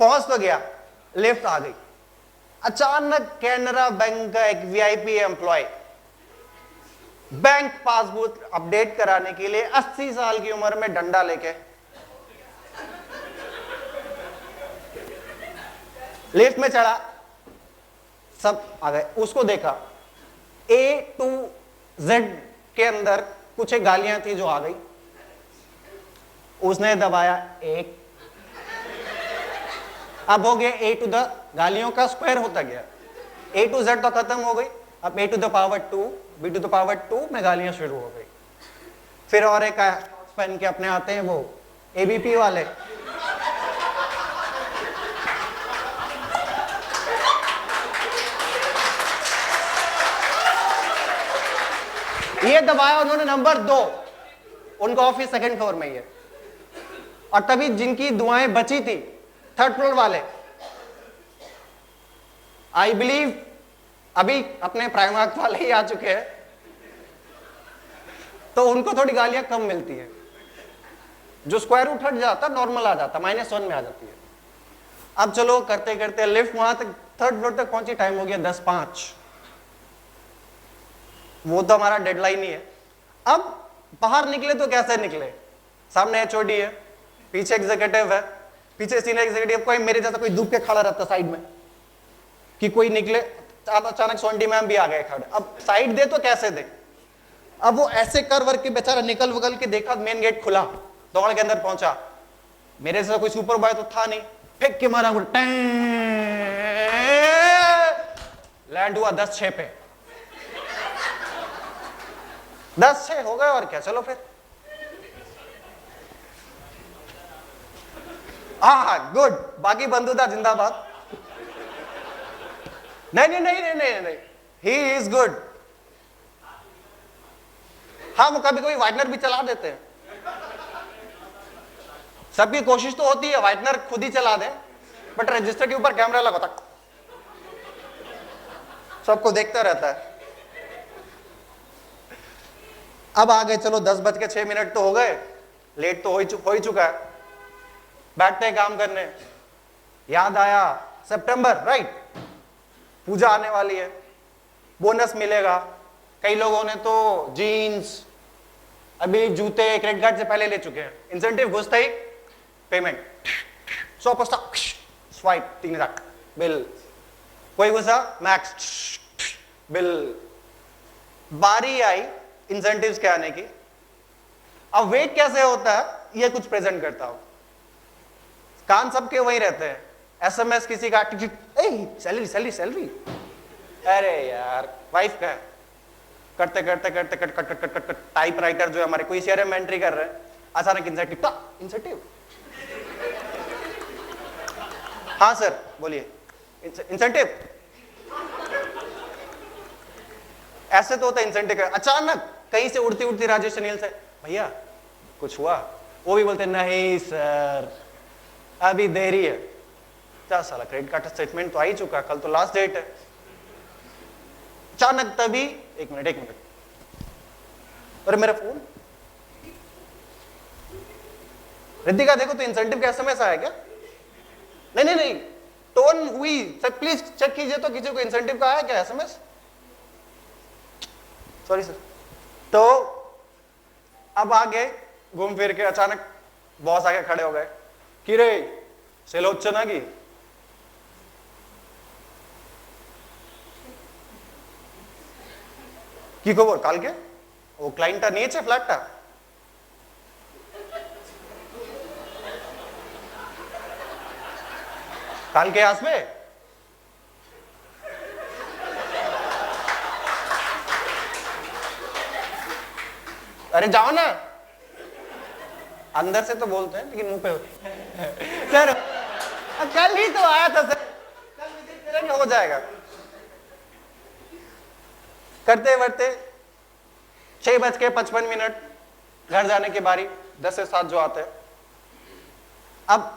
पहुंच तो गया, लिफ्ट आ गई। अचानक कैनरा बैंक का एक VIP employee bank passbook update कराने के लिए 80 साल की उम्र में डंडा लेके लिफ्ट में चढ़ा, सब आ गए। उसको देखा A to Z के अंदर कुछ एक गालियां थी जो आ गई, उसने दबाया 1, अब हो गया A to the, गालियों का स्क्वायर होता गया, A to Z तो खत्म हो गई, अब A to the power 2, B to the power 2 में गालियां शुरू हो गई। फिर और एक पहन के अपने आते हैं वो ABP वाले, ये दबाया उन्होंने नंबर 2, उनका ऑफिस सेकंड फ्लोर में ही है। और तभी जिनकी दुआएं बची थी थर्ड फ्लोर वाले, आई बिलीव अभी अपने प्राइमार्क वाले ही आ चुके हैं, तो उनको थोड़ी गालियां कम मिलती है। जो स्क्वायर रूट हट जाता नॉर्मल आ जाता, -1 में आ जाती है। अब चलो करते करते लिफ्ट वहां तक थर्ड फ्लोर तक पहुंची, टाइम हो गया 10:05। वो तो हमारा डेडलाइन ही है। अब बाहर निकले तो कैसे निकले, सामने एचओडी है, पीछे एग्जीक्यूटिव है, पीछे सीनियर एग्जीक्यूटिव, कोई मेरे जैसा कोई धूप के खड़ा रहता साइड में कि कोई निकले। अचानक सोंडी मैम भी आ गए खड़े, अब साइड दे तो कैसे दे। अब वो ऐसे कर वर्क के बेचारा निकल वगल के देखा, मेन गेट खुला, दौड़ के अंदर पहुंचा। मेरे जैसा कोई सुपर बॉय तो था नहीं, फेंक के मारा, लैंड हुआ 10-6 पे, 10-6 हो गए और क्या, चलो फिर। हाँ गुड, बाकी बंदूदा जिंदाबाद। नहीं नहीं नहीं नहीं नहीं नहीं, ही इज गुड। हाँ वो कभी कभी वाइटनर भी चला देते हैं, सबकी कोशिश तो होती है वाइटनर खुद ही चला दे, बट रजिस्टर के ऊपर कैमरा लगा था, सबको देखता रहता है। अब आ गए, चलो 10:06 तो हो गए, लेट तो हो ही चुका है। बैठते हैं काम करने, याद आया सितंबर, राइट, पूजा आने वाली है, बोनस मिलेगा। कई लोगों ने तो जीन्स, अभी जूते क्रेडिट कार्ड से पहले ले चुके हैं। इंसेंटिव घुसता ही पेमेंट 100%, स्वाइप 3000 बिल, कोई घुसा मैक्स बिल। बारी आई इंसेंटिव्स के आने की। अब वेट कैसे होता है ये कुछ प्रेजेंट करता हूं। कान सबके वही रहते हैं, एसएमएस किसी का, सैलरी सैलरी सैलरी, अरे यार वाइफ का है। करते करते करते cut cut cut cut cut type writer जो है हमारे, कोई सीआरएम में एंट्री कर रहे हैं, अचानक इंसेंटिव। हाँ सर बोलिए, इंसेंटिव ऐसे तो होता है इंसेंटिव। अचानक कहीं से उड़ती उड़ती राजेश अनिल से, भैया कुछ हुआ? वो भी बोलते नहीं सर अभी देरी है। क्या साला, क्रेडिट कार्ड स्टेटमेंट तो आ ही चुका, कल तो लास्ट डेट है। अचानक तभी एक मिनट, अरे मेरा फोन, रिद्धिका देखो तो इंसेंटिव का एसएमएस आया क्या? नहीं नहीं नहीं, टोन हुई सर, प्लीज चेक कीजिए तो किसी को इंसेंटिव का आया क्या एसएमएस? Sorry sir. तो अब आगे घूम फिर के अचानक बॉस आके खड़े हो गए कि रे सेल होच्छे ना কি খবর কালকে ও ক্লায়েন্টটা নিয়েছে ফ্ল্যাটটা? কালকে আসবে? अरे जाओ ना। अंदर से तो बोलते हैं लेकिन मुंह पे होते हैं। सर कल ही तो आया था सर, कल विजिट करेंगे हो जाएगा। करते बढ़ते 6:55 घर जाने की बारी, 10 से 7 जो आते हैं। अब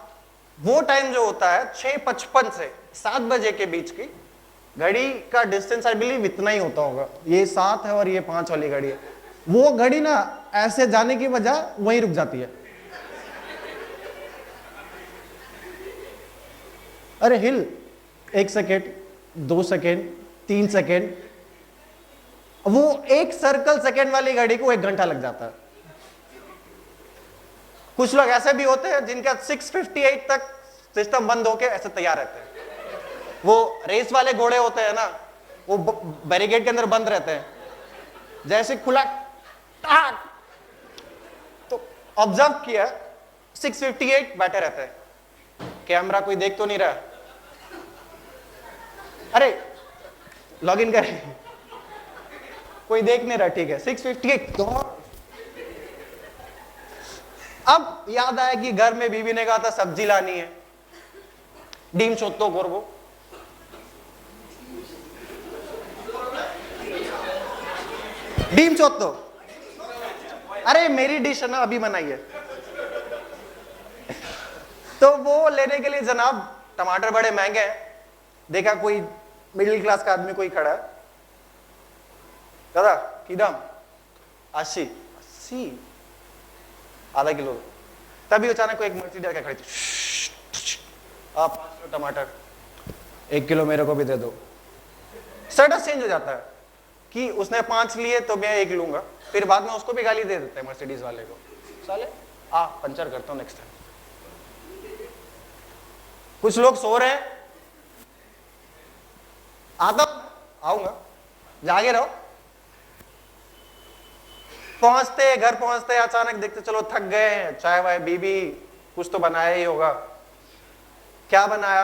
वो टाइम जो होता है 6:55 से 7 बजे के बीच की घड़ी का डिस्टेंस आई बिलीव इतना ही होता होगा। ये 7 है और ये 5 वाली घड़ी है। वो घड़ी ना ऐसे जाने की वजह वहीं रुक जाती है। अरे हिल 1 सेकेंड, 2 सेकेंड, 3 सेकेंड, वो एक सर्कल सेकेंड वाली घड़ी को 1 घंटा लग जाता है। कुछ लोग ऐसे भी होते हैं जिनका 6:58 तक सिस्टम बंद होके ऐसे तैयार रहते हैं। वो रेस वाले घोड़े होते हैं ना, वो बैरिकेड के अंदर बंद रहते हैं, जैसे खुला टाक, तो ऑब्जर्व किया 6:58 बैठे रहते हैं। कैमरा कोई देख तो नहीं रहा, अरे लॉग इन करें, कोई देख नहीं रहा, ठीक है 6:58। अब याद आया कि घर में बीवी ने कहा था सब्जी लानी है, डीम चोत्तो करबो, डीम चोत्तो, अरे मेरी डिश है ना अभी बनाई है। तो वो लेने के लिए जनाब टमाटर बड़े महंगे हैं, देखा कोई मिडिल क्लास का आदमी कोई खड़ा है, दादा की दाम 80 आधा किलो। तभी अचानक को एक मर्सिडीज का खड़ी थी, आप 5 किलो टमाटर 1 किलो मेरे को भी दे दो। स्टेटस चेंज हो जाता है कि उसने 5 लिए तो मैं 1 लूंगा, फिर बाद में उसको भी गाली दे देते हैं मर्सिडीज वाले को, साले आ पंचर करता हूं नेक्स्ट टाइम। कुछ लोग सो रहे हैं, आता आऊंगा, जागे रहो। पहुंचते घर पहुंचते अचानक देखते चलो थक गए हैं, चाय वाय बीबी कुछ तो बनाया ही होगा, क्या बनाया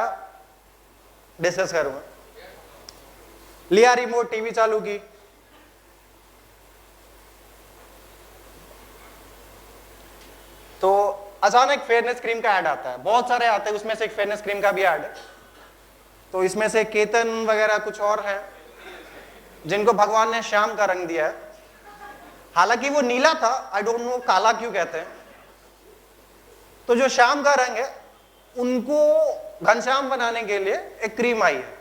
डिस्कस करूंगा। लिया रिमोट, टीवी चालू की, तो अचानक फेयरनेस क्रीम का ऐड आता है। बहुत सारे आते हैं, उसमें से एक फेयरनेस क्रीम का भी ऐड है। तो इसमें से केतन वगैरह कुछ और है जिनको भगवान ने श्याम का रंग दिया है, हालांकि वो नीला था, आई डोंट नो काला क्यों कहते हैं। तो जो श्याम का रंग है उनको घनश्याम बनाने के लिए एक क्रीम आई है।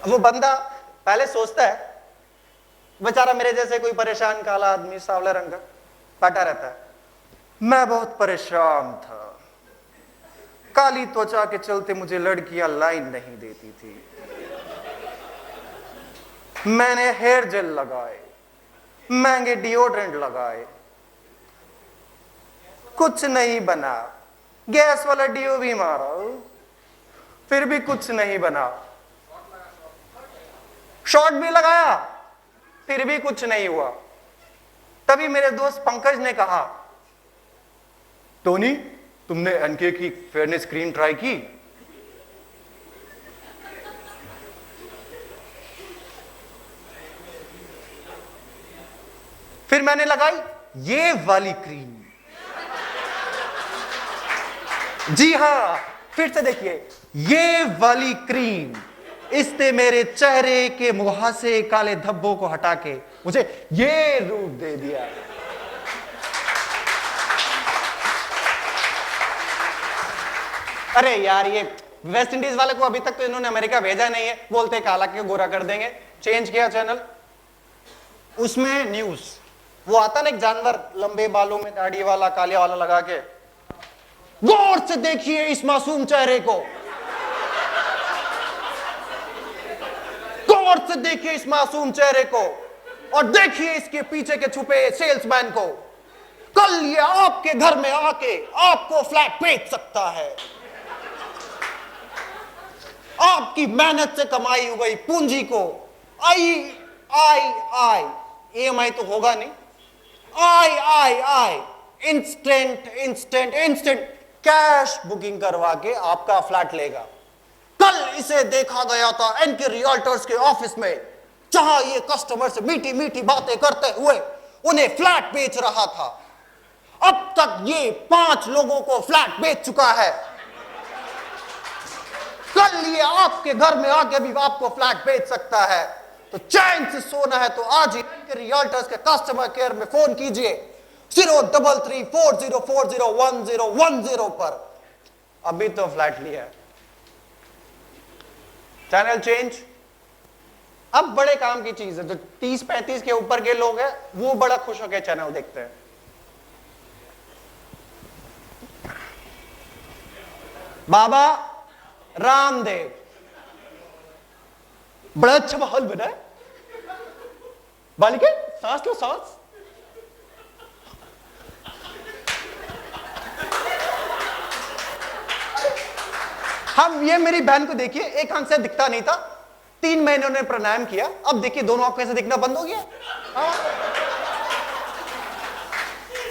वो बंदा पहले सोचता है, बेचारा मेरे जैसे कोई परेशान काला आदमी सांवले रंग का बैठा रहता है, मैं बहुत परेशान था, काली त्वचा के चलते मुझे लड़कियां लाइन नहीं देती थी, मैंने हेयर जेल लगाए, महंगे डिओड्रेंट लगाए, कुछ नहीं बना, गैस वाला डीओ भी मारा, फिर भी कुछ नहीं बना, शॉट भी लगाया, फिर भी कुछ नहीं हुआ। तभी मेरे दोस्त पंकज ने कहा, टोनी तुमने एनके की फेयरनेस क्रीम ट्राई की? फिर मैंने लगाई ये वाली क्रीम। जी हां, फिर से देखिए, ये वाली क्रीम, इसने मेरे चेहरे के मुहासे काले धब्बों को हटा के मुझे ये रूप दे दिया। अरे यार, ये वेस्ट इंडीज वाले को अभी तक तो इन्होंने अमेरिका भेजा नहीं है, बोलते काला के गोरा कर देंगे। चेंज किया चैनल, उसमें न्यूज वो आता ना, एक जानवर लंबे बालों में दाढ़ी वाला काले वाला लगा के, गौर से देखिए इस मासूम चेहरे को, गौर से देखिए इस मासूम चेहरे को, और देखिए इसके पीछे के छुपे सेल्समैन को, कल ये आपके घर में आके आपको फ्लैट बेच सकता है, आपकी मेहनत से कमाई हुई पूंजी को आई EMI तो होगा नहीं, आई इंस्टेंट कैश बुकिंग करवा के आपका फ्लैट लेगा। कल इसे देखा गया था एनके रियल्टर्स के ऑफिस में, जहां ये कस्टमर से मीठी मीठी बातें करते हुए उन्हें फ्लैट बेच रहा था। अब तक ये 5 लोगों को फ्लैट बेच चुका है। कल ये आपके घर में आके भी आपको फ्लैट बेच सकता है। तो चैन से सोना है तो आज ही रियल्टर्स के कस्टमर केयर में फोन कीजिए 03340401010 पर। अभी तो फ्लैट लिया है। चैनल चेंज अब बड़े काम की चीज है। जो 30-35 के ऊपर के लोग हैं वो बड़ा खुश होकर चैनल देखते हैं। बाबा रामदेव बड़ा अच्छा माहौल बना है। बालिके सांस लो सांस। हम ये मेरी बहन को देखिए, एक आंख से दिखता नहीं था, 3 महीने उन्होंने प्राणायाम किया, अब देखिए दोनों आंखों से दिखना बंद हो गया। हाँ।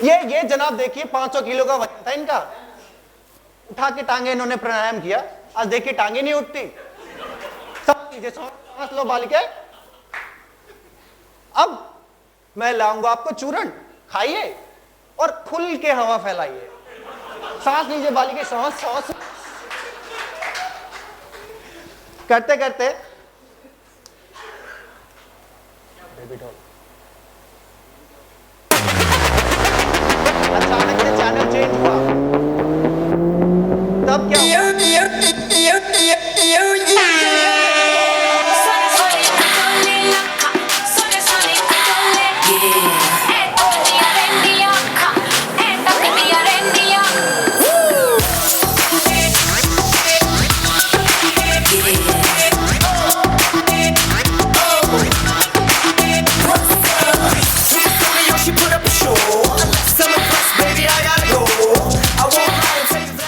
ये जनाब देखिए 500 किलो का वजन था इनका, उठा के टांगे इन्होंने प्राणायाम किया, आज देखिए टांगे नहीं उठती। सब नीचे सांस लो बालिके। अब मैं लाऊंगा आपको चूरण, खाइए और खुल के हवा फैलाइए। सांस लीजिए बालिके, सांस सांस करते करते अचानक से चैनल चेंज हुआ। तब क्या हुआ?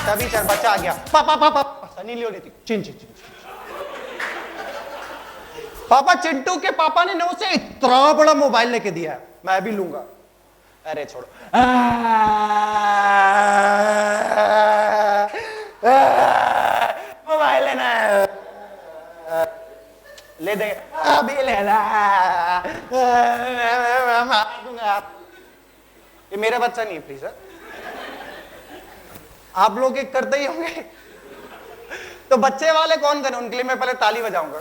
तभी चल बच्चा आ गया, पापा पापा सनी लियोनी थी, चिन चिन चिन। पापा चिंटू के पापा ने उसे इतना बड़ा मोबाइल लेके दिया है, मैं भी लूंगा। अरे छोड़ो, मोबाइल लेना है, ले दे, अभी लेना। ये मेरा बच्चा नहीं है प्लीज। आप लोग एक करते ही होंगे, तो बच्चे वाले कौन करें? उनके लिए मैं पहले ताली बजाऊंगा,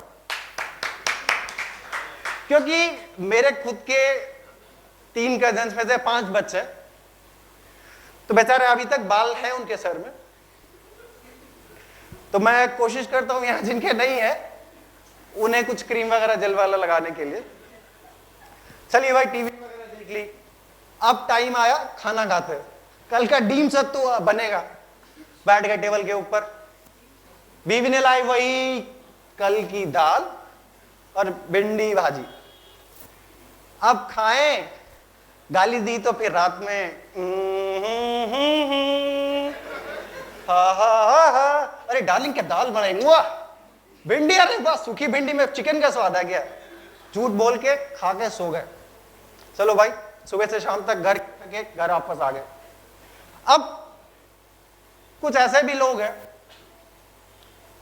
क्योंकि मेरे खुद के 3 कजन्स में से 5 बच्चे, तो बेचारे अभी तक बाल है उनके सर में। तो मैं कोशिश करता हूं यहां जिनके नहीं है उन्हें कुछ क्रीम वगैरह जेल वाला लगाने के लिए। चलिए भाई टीवी वगैरह देख ली, अब टाइम आया खाना खाते। कल का डीम सत्तू बनेगा, बैठ गए टेबल के ऊपर, बीवी ने लाई वही कल की दाल और भिंडी भाजी। अब खाएं, गाली दी तो फिर रात में अरे डार्लिंग क्या दाल बनाई, वाह भिंडी, अरे वाह सूखी भिंडी में चिकन का स्वाद आ गया। झूठ बोल के खा के सो गए। चलो भाई सुबह से शाम तक घर वापस आ गए। अब कुछ ऐसे भी लोग हैं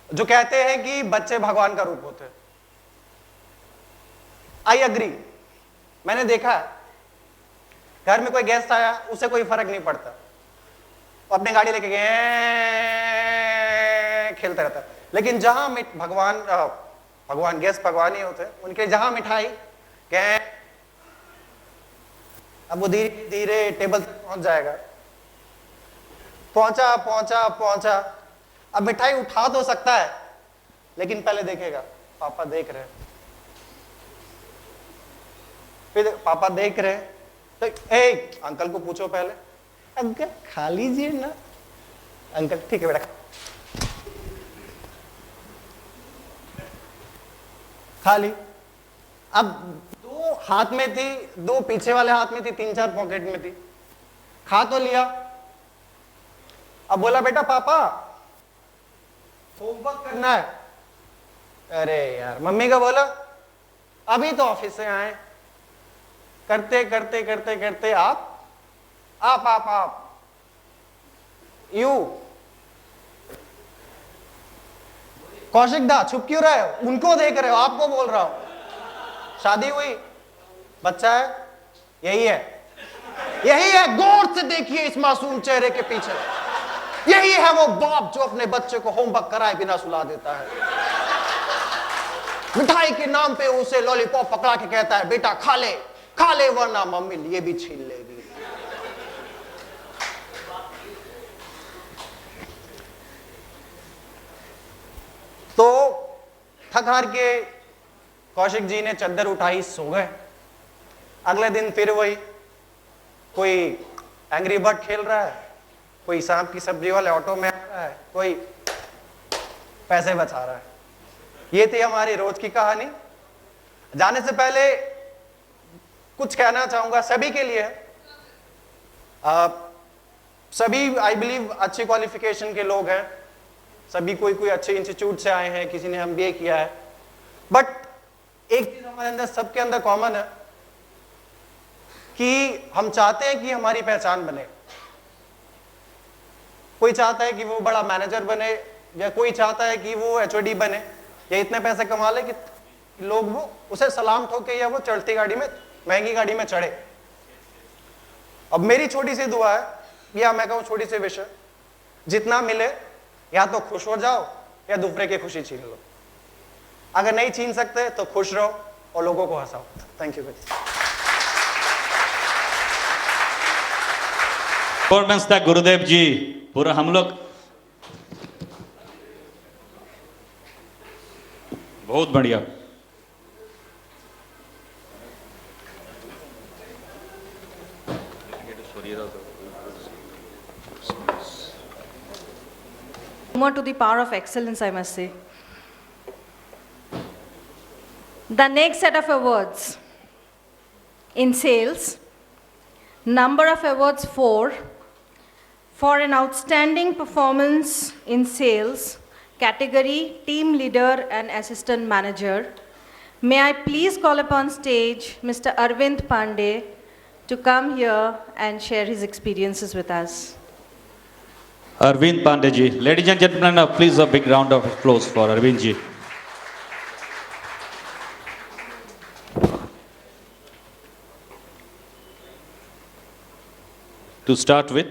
जो कहते हैं कि बच्चे भगवान का रूप होते हैं। आई अग्री, मैंने देखा है घर में कोई गेस्ट आया उसे कोई फर्क नहीं पड़ता, अपनी गाड़ी लेके गए खेलता रहता है। लेकिन जहां भगवान गेस्ट भगवान ही होते हैं, उनके जहां मिठाई गए, अब वो धीरे धीरे टेबल तक पहुंच जाएगा। पहुंचा, अब मिठाई उठा तो सकता है लेकिन पहले देखेगा पापा देख रहे हैं। फिर पापा देख रहे हैं तो अंकल को पूछो पहले, अंकल खा लीजिए ना। अंकल ठीक है बेटा, खा ली। अब 2 हाथ में थी, 2 पीछे वाले हाथ में थी, 3-4 पॉकेट में थी। खा तो लिया, अब बोला बेटा पापा होमवर्क करना है। अरे यार मम्मी का बोला अभी तो ऑफिस से आए। करते करते करते करते आप यू कौशिक दा छुप क्यों रहे हो? उनको देख रहे हो, आपको बोल रहा हूं। शादी हुई, बच्चा है, यही है, गौर से देखिए इस मासूम चेहरे के पीछे। यही है वो बाप जो अपने बच्चे को होमवर्क कराए बिना सुला देता है। मिठाई के नाम पे उसे लॉलीपॉप पकड़ा के कहता है बेटा खा ले वरना मम्मी ये भी छीन लेगी। तो थक हार के कौशिक जी ने चद्दर उठाई, सो गए। अगले दिन फिर वही, कोई एंग्री बर्ड खेल रहा है, कोई सांप की सब्जी वाले ऑटो में आ रहा है, कोई पैसे बचा रहा है। ये थी हमारी रोज की कहानी। जाने से पहले कुछ कहना चाहूंगा सभी के लिए। सभी आई बिलीव अच्छी क्वालिफिकेशन के लोग हैं, सभी कोई अच्छे इंस्टीट्यूट से आए हैं, किसी ने MBA किया है, बट एक चीज हमारे अंदर सबके अंदर कॉमन है कि हम चाहते हैं कि हमारी पहचान बने। कोई चाहता है कि वो बड़ा मैनेजर बने, या कोई चाहता है कि वो HOD बने, या इतने पैसे कमा ले कि लोग वो उसे सलाम ठोके या वो चढ़ती गाड़ी में, महंगी गाड़ी में चढ़े। अब मेरी छोटी सी दुआ है, या मैं कहूं छोटी सी विश है, जितना मिले या तो खुश हो जाओ या दूसरे की खुशी छीन लो। अगर नहीं छीन सकते तो खुश रहो और लोगों को हंसाओ। Thank you. परफॉर्मेंस था गुरुदेव जी, पूरा हम लोग बहुत बढ़िया। More to the power of excellence, I must say. The next set of awards in sales, number of awards 4 for an outstanding performance in sales category team leader and assistant manager. May I please call upon stage Mr. Arvind Pandey to come here and share his experiences with us. Arvind Pandey ji. Ladies and gentlemen, please a big round of applause for Arvind ji. To start with,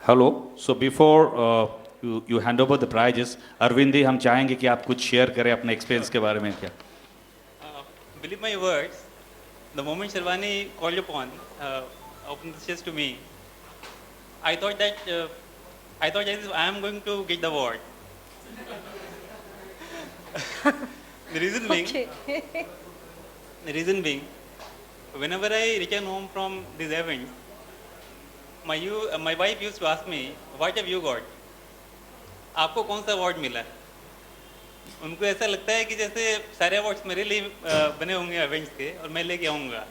hello. So before you hand over the prizes, Arvind ji, हम चाहेंगे कि आप कुछ शेयर करें अपने एक्सपीरियंस के बारे में। क्या Believe my words, the moment Sharwani called upon, opened the chest to me, I thought that I am going to get the award. The reason being, whenever I return home from this event, my wife used to ask me, what have you got? आपको कौन सा अवार्ड मिला? उनको ऐसा लगता है कि जैसे सारे अवार्ड्स मेरे लिए बने होंगे इवेंट्स के और मैं लेके आऊँगा।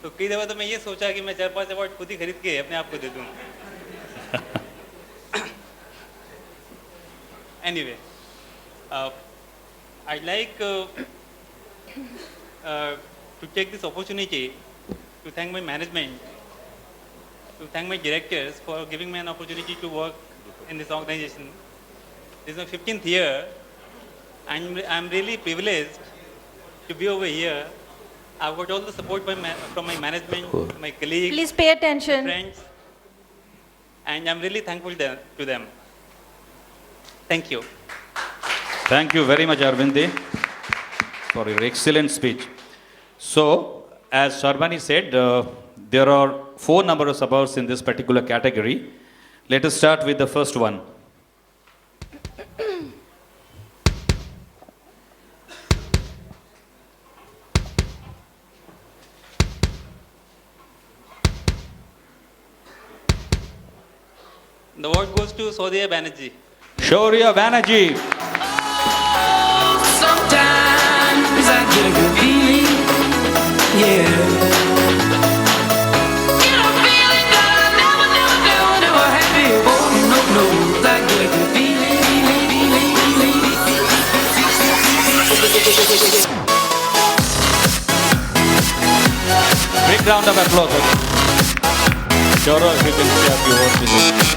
तो कई दफ़ा तो मैं ये सोचा कि मैं 4-5 अवार्ड खुद ही खरीद के अपने आप को दे दूँ। Anyway, I'd like to take this opportunity to thank my management, to thank my directors for giving me an opportunity to work in this organization. This is my 15th year, and I'm really privileged to be over here. I've got all the support from my management, my colleagues, Please pay attention. friends, and I'm really thankful to them. Thank you. Thank you very much, Arvind ji, for your excellent speech. So, as Sharwani said, there are 4 numbers of awards in this particular category. Let us start with the first one. The award goes to Saudya Banerjee. Shaurya Banerjee. Sometimes I get a good feeling, yeah. Get a feeling that I never had before. No, I get a good feeling. round of applause. Gaurav, if you can say a few words, please.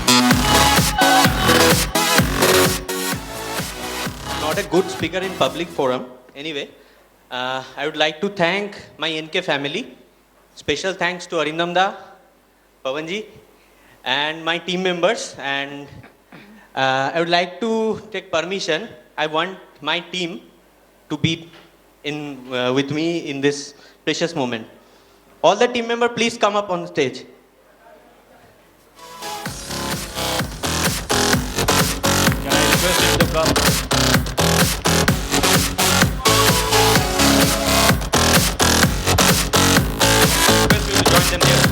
Not a good speaker in public forum. Anyway, I would like to thank my NK family. Special thanks to Arindam da, Pavanji, and my team members. And I would like to take permission. I want my team to be with me in this precious moment. All the team members, please come up on stage. Can I request him to come? Request you to join them here.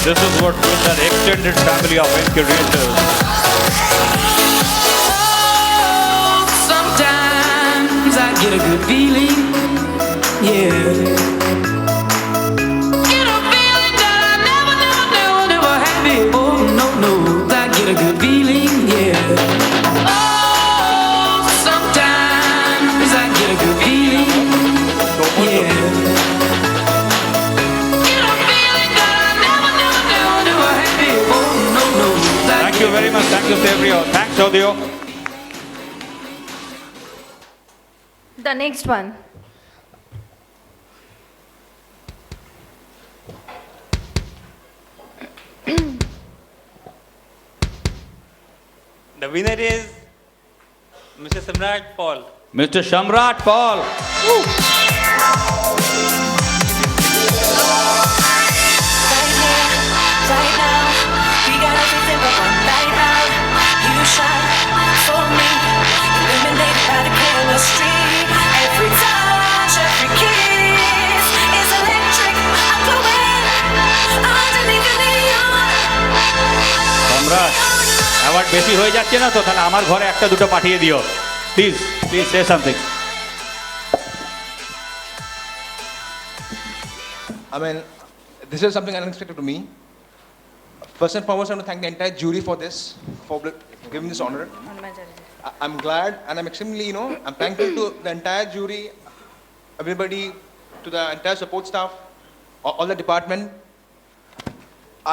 This is what with an extended family of curators. Sometimes I get a good feeling, yeah. Get a feeling that I never had before. No, I get a good feeling, yeah. Oh, sometimes I get a good feeling, yeah. Get a feeling that I never had before. No, Thank you very much. Thank you, Sevrio. Thanks, Audio. The next one. The winner is Mr. Samrat Paul. Mr. Shamrat Paul. Right now, we got everything but one night out. You shine for me, illuminated by the chemistry. Every touch, every kiss is electric. I'm glowing underneath the neon. সম্রাট অ্যাওয়ার্ড বেশি হয়ে যাচ্ছে না তো তাহলে আমার ঘরে একটা দুটো পাঠিয়ে দিও please please say something I mean, this is something unexpected to me. First and foremost, I want to thank the entire jury for this, for giving this honor. I'm glad and I'm extremely, I'm thankful to the entire jury, everybody, to the entire support staff, all the department.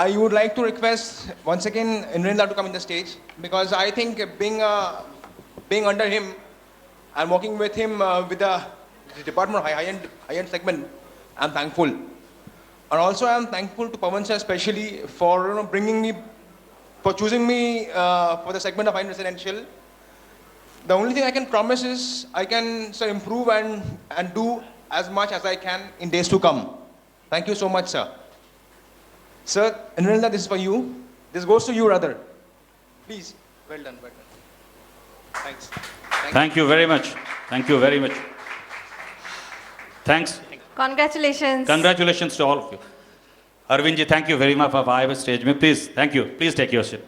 I would like to request once again Inrenda to come in the stage because I think being under him and working with him with the department of high-end segment, I'm thankful. And also I'm thankful to Pavan sir especially for bringing me, for choosing me for the segment of high-end residential. The only thing I can promise is I can improve and do as much as I can in days to come. Thank you so much, sir. Sir, Inrenda, this is for you. This goes to you, brother. Please, well done, well done. Thanks. Thank you very much. Thank you very much. Thanks. Congratulations. Congratulations to all of you. Arvind ji, thank you very much for our stage. Please, thank you. Please take your seat.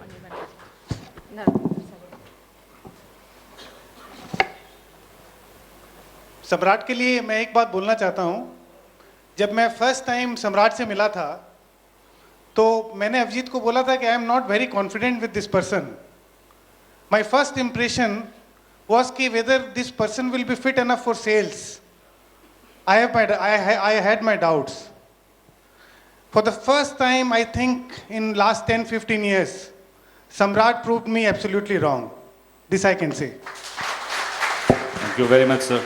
सम्राट के लिए मैं एक बात बोलना चाहता हूँ जब मैं फर्स्ट टाइम सम्राट से मिला था तो मैंने अभिजीत को बोला था कि I am not very confident with this person my first impression was कि whether this person will be fit enough for sales I had my doubts. For the first time, I think in last 10-15 years, Samrat proved me absolutely wrong. This I can say. Thank you very much, sir.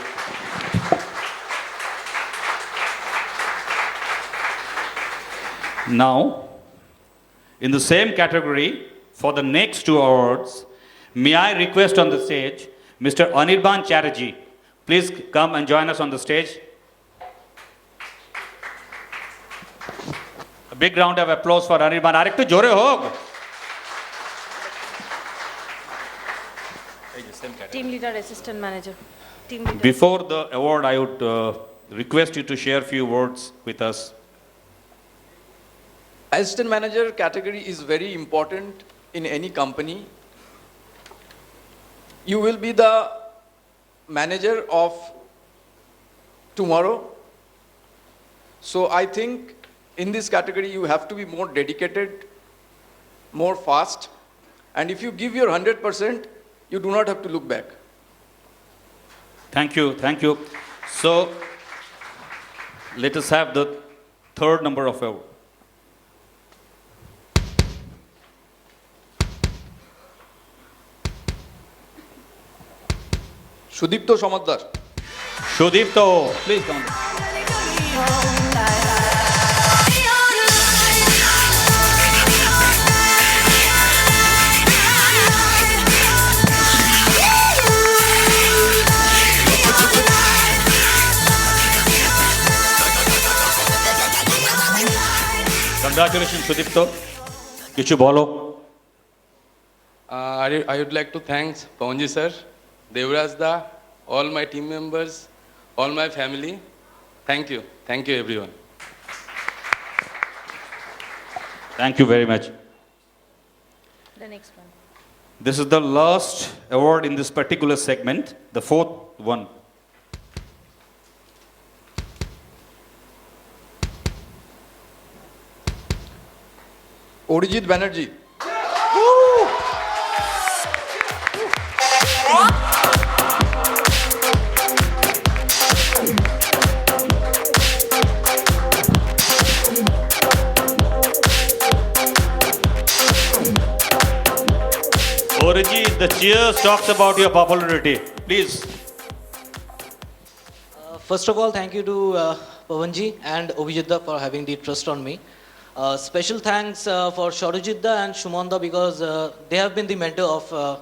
Now, in the same category, for the next two awards, may I request on the stage Mr. Anirban Chatterjee. Please come and join us on the stage. A big round of applause for Anirban. Arektu jore hog. Team leader, assistant manager. Team leader. Before the award, I would request you to share a few words with us. Assistant manager category is very important in any company. You will be the manager of tomorrow. So I think in this category you have to be more dedicated more fast. And if you give your 100%, you do not have to look back. Thank you, thank you. So, let us have the third number of award. Sudipto Samadar. Shudipto, please come. Congratulations, Shudipto. Kichu bolo. I would like to thank Pawanji sir, Devraj da, all my team members, all my family. Thank you everyone. Thank you very much. The next one. This is the last award in this particular segment, the fourth one. Orijit Banerjee. Orijit, the cheers talks about your popularity. Please. First of all, thank you to Pawanji and Obhijitda for having the trust on me. Special thanks for Shaurujitda and Shumanda because they have been the mentor of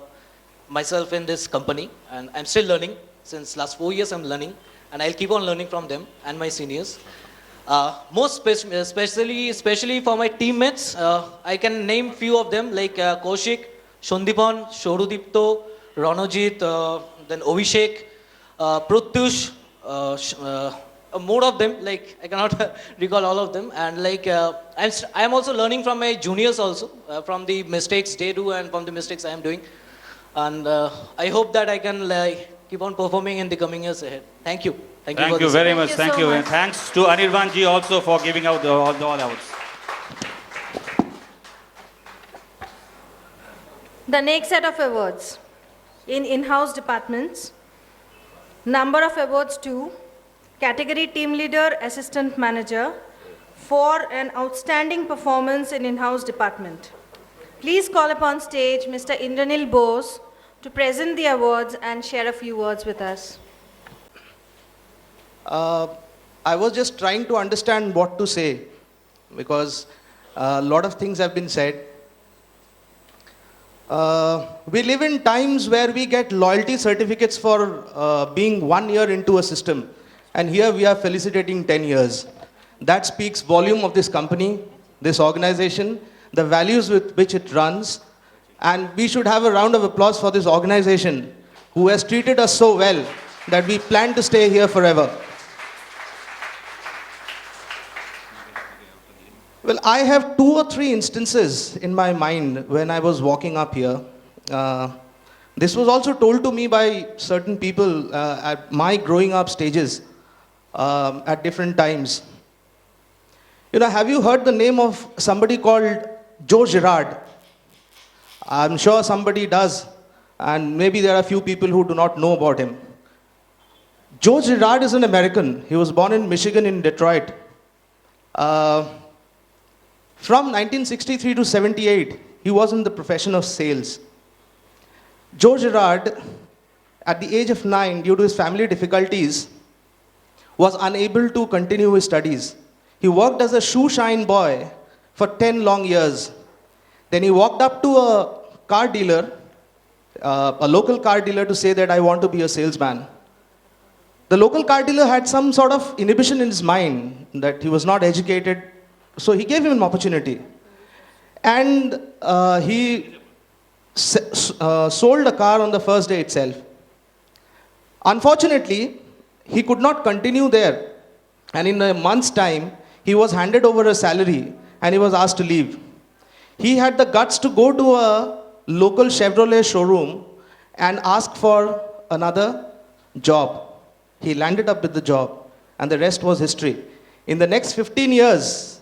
myself in this company, and I'm still learning. Since last 4 years I'm learning, and I'll keep on learning from them and my seniors. Especially for my teammates, I can name few of them like Kaushik, Shondipan, Shorudipto, Ranojit, then Ovishek, Pratyush, more of them, like I cannot recall all of them, and like I'm also learning from my juniors also, from the mistakes they do and from the mistakes I am doing, and I hope that I can keep on performing in the coming years ahead. Thank you. Thank you Thank for you this. very much. you Thank so you. much. And thanks to Anirban ji also for giving out all the awards. The next set of awards in in-house departments. Number of awards 2, category team leader, assistant manager for an outstanding performance in in-house department. Please call upon stage Mr. Indranil Bose to present the awards and share a few words with us. I was just trying to understand what to say because a lot of things have been said. We live in times where we get loyalty certificates for being 1 year into a system, and here we are felicitating 10 years. That speaks volume of this company, this organization, the values with which it runs, and we should have a round of applause for this organization who has treated us so well that we plan to stay here forever. Well, I have 2 or 3 instances in my mind when I was walking up here. This was also told to me by certain people at my growing up stages at different times. You know, have you heard the name of somebody called Joe Girard? I'm sure somebody does, and maybe there are a few people who do not know about him. Joe Girard is an American. He was born in Michigan in Detroit. From 1963 to 78, he was in the profession of sales. Joe Girard, at the age of 9, due to his family difficulties, was unable to continue his studies. He worked as a shoe shine boy for 10 long years. Then he walked up to a car dealer, a local car dealer, to say that I want to be a salesman. The local car dealer had some sort of inhibition in his mind that he was not educated, so he gave him an opportunity. And he sold a car on the first day itself. Unfortunately, he could not continue there. And in a month's time, he was handed over a salary and he was asked to leave. He had the guts to go to a local Chevrolet showroom and ask for another job. He landed up with the job, and the rest was history. In the next 15 years,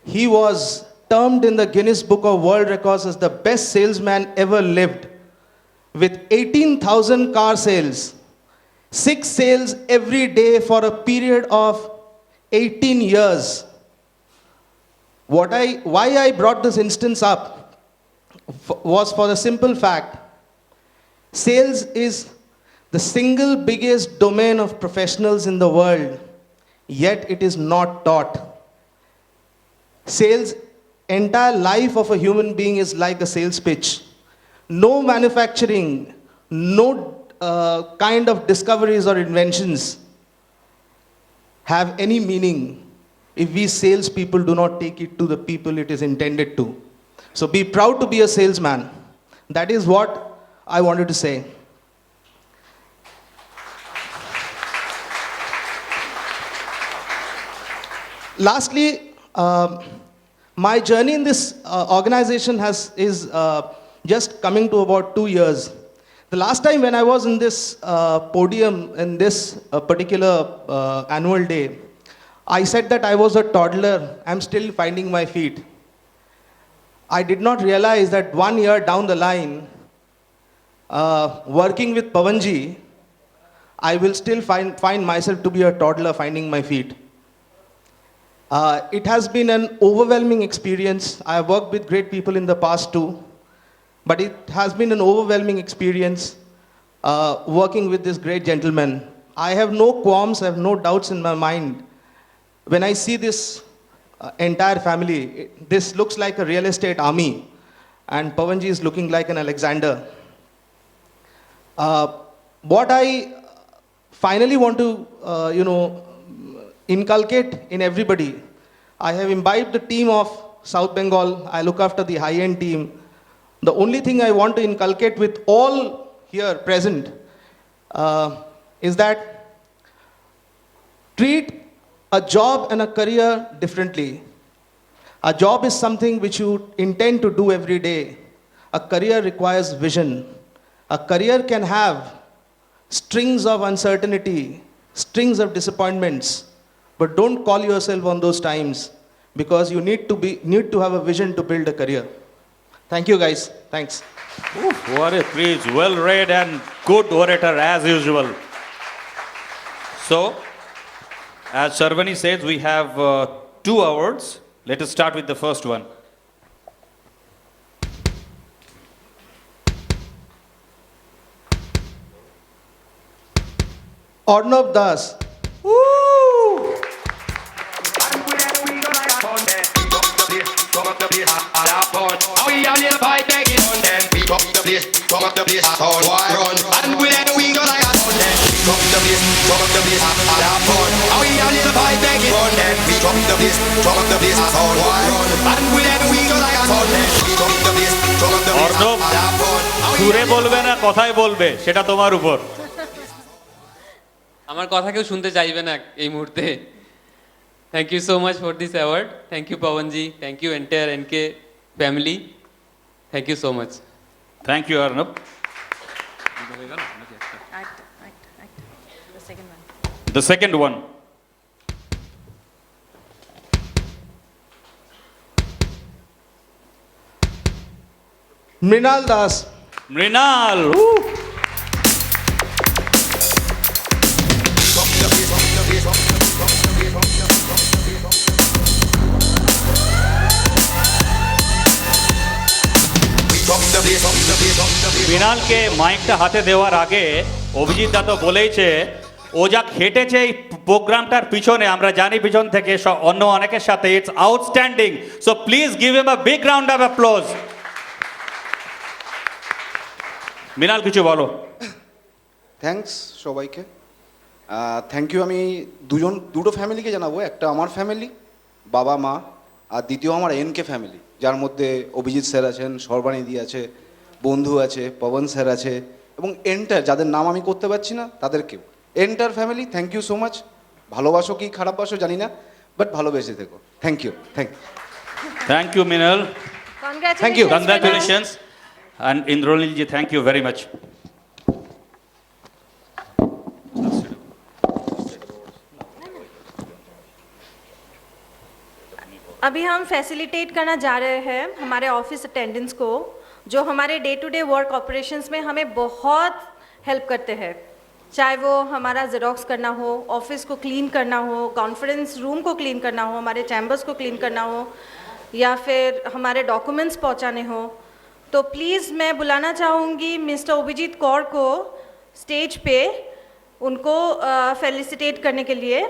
he was termed in the Guinness Book of World Records as the best salesman ever lived, with 18,000 car sales, 6 sales every day for a period of 18 years. Why I brought this instance up was for the simple fact, sales is the single biggest domain of professionals in the world, yet it is not taught. Sales, entire life of a human being is like a sales pitch. No manufacturing, no kind of discoveries or inventions have any meaning if we salespeople do not take it to the people it is intended to. So be proud to be a salesman. That is what I wanted to say. Lastly, my journey in this organization is just coming to about 2 years. The last time when I was in this podium in this particular annual day, I said that I was a toddler. I'm still finding my feet. I did not realize that 1 year down the line, working with Pavanji, I will still find myself to be a toddler finding my feet. It has been an overwhelming experience. I have worked with great people in the past too, but it has been an overwhelming experience working with this great gentleman. I have no qualms, I have no doubts in my mind. When I see this entire family, this looks like a real estate army, and Pavanji is looking like an Alexander. What I finally want to, inculcate in everybody. I have imbibed the team of South Bengal. I look after the high-end team. The only thing I want to inculcate with all here present is that treat a job and a career differently. A job is something which you intend to do every day. A career requires vision. A career can have strings of uncertainty, strings of disappointments, but don't call yourself on those times, because you need to have a vision to build a career. Thank you guys. Thanks. What a speech. Well read and good orator as usual. So, as Sharvani says, we have 2 awards. Let us start with the first one. Arnab Das. Arnab সুরে বলবে না কথায় বলবে সেটা তোমার উপর। আমার কথা কেউ শুনতে চাইবে না এই মুহূর্তে। Thank you so much for this award. Thank you Pavanji. Thank you entire NK family. Thank you so much. Thank you Arnab. The second one. Mrinal Das. Mrinal. মৃণালকে মাইকটা হাতে দেওয়ার আগে অভিজিৎ দা তো বলেইছে ও যা খেটেছে এই প্রোগ্রামটার পিছনে, আমরা জানি পিছন থেকে অন্য অনেকের সাথে। It's outstanding, so please give him a big round of applause. Mrinal কিছু বলো। থ্যাঙ্কস সবাইকে। Thank you. আমি দুটো ফ্যামিলিকে জানাবো। একটা আমার ফ্যামিলি, বাবা মা, আর দ্বিতীয় আমার এনকে ফ্যামিলি, যার মধ্যে অভিজিৎ স্যার আছেন, সর্বানিধি আছে, বন্ধু আছে, পবন স্যার আছে, এবং এন্টার যাদের নাম আমি করতে পারছি না তাদেরকেও। Entire family, thank you so much. ভালোবাসো কি খারাপ বাসো জানি না, বাট ভালোবেসে থেকো। Thank you. Thank you Mrinal. Thank you. Congratulations. And Indranil ji, thank you very much. अभी हम फैसिलिटेट करना जा रहे हैं हमारे ऑफिस अटेंडेंट्स को, जो हमारे day to day work operations में हमें बहुत हेल्प करते हैं, चाहे वो हमारा ज़ेरोक्स करना हो, ऑफिस को क्लीन करना हो, कॉन्फ्रेंस रूम को क्लीन करना हो, हमारे चैम्बर्स को क्लीन करना हो, या फिर हमारे डॉक्यूमेंट्स पहुंचाने हो। तो प्लीज़ मैं बुलाना चाहूँगी मिस्टर अभिजीत कौर को स्टेज पे, उनको फेलिसिटेट करने के लिए।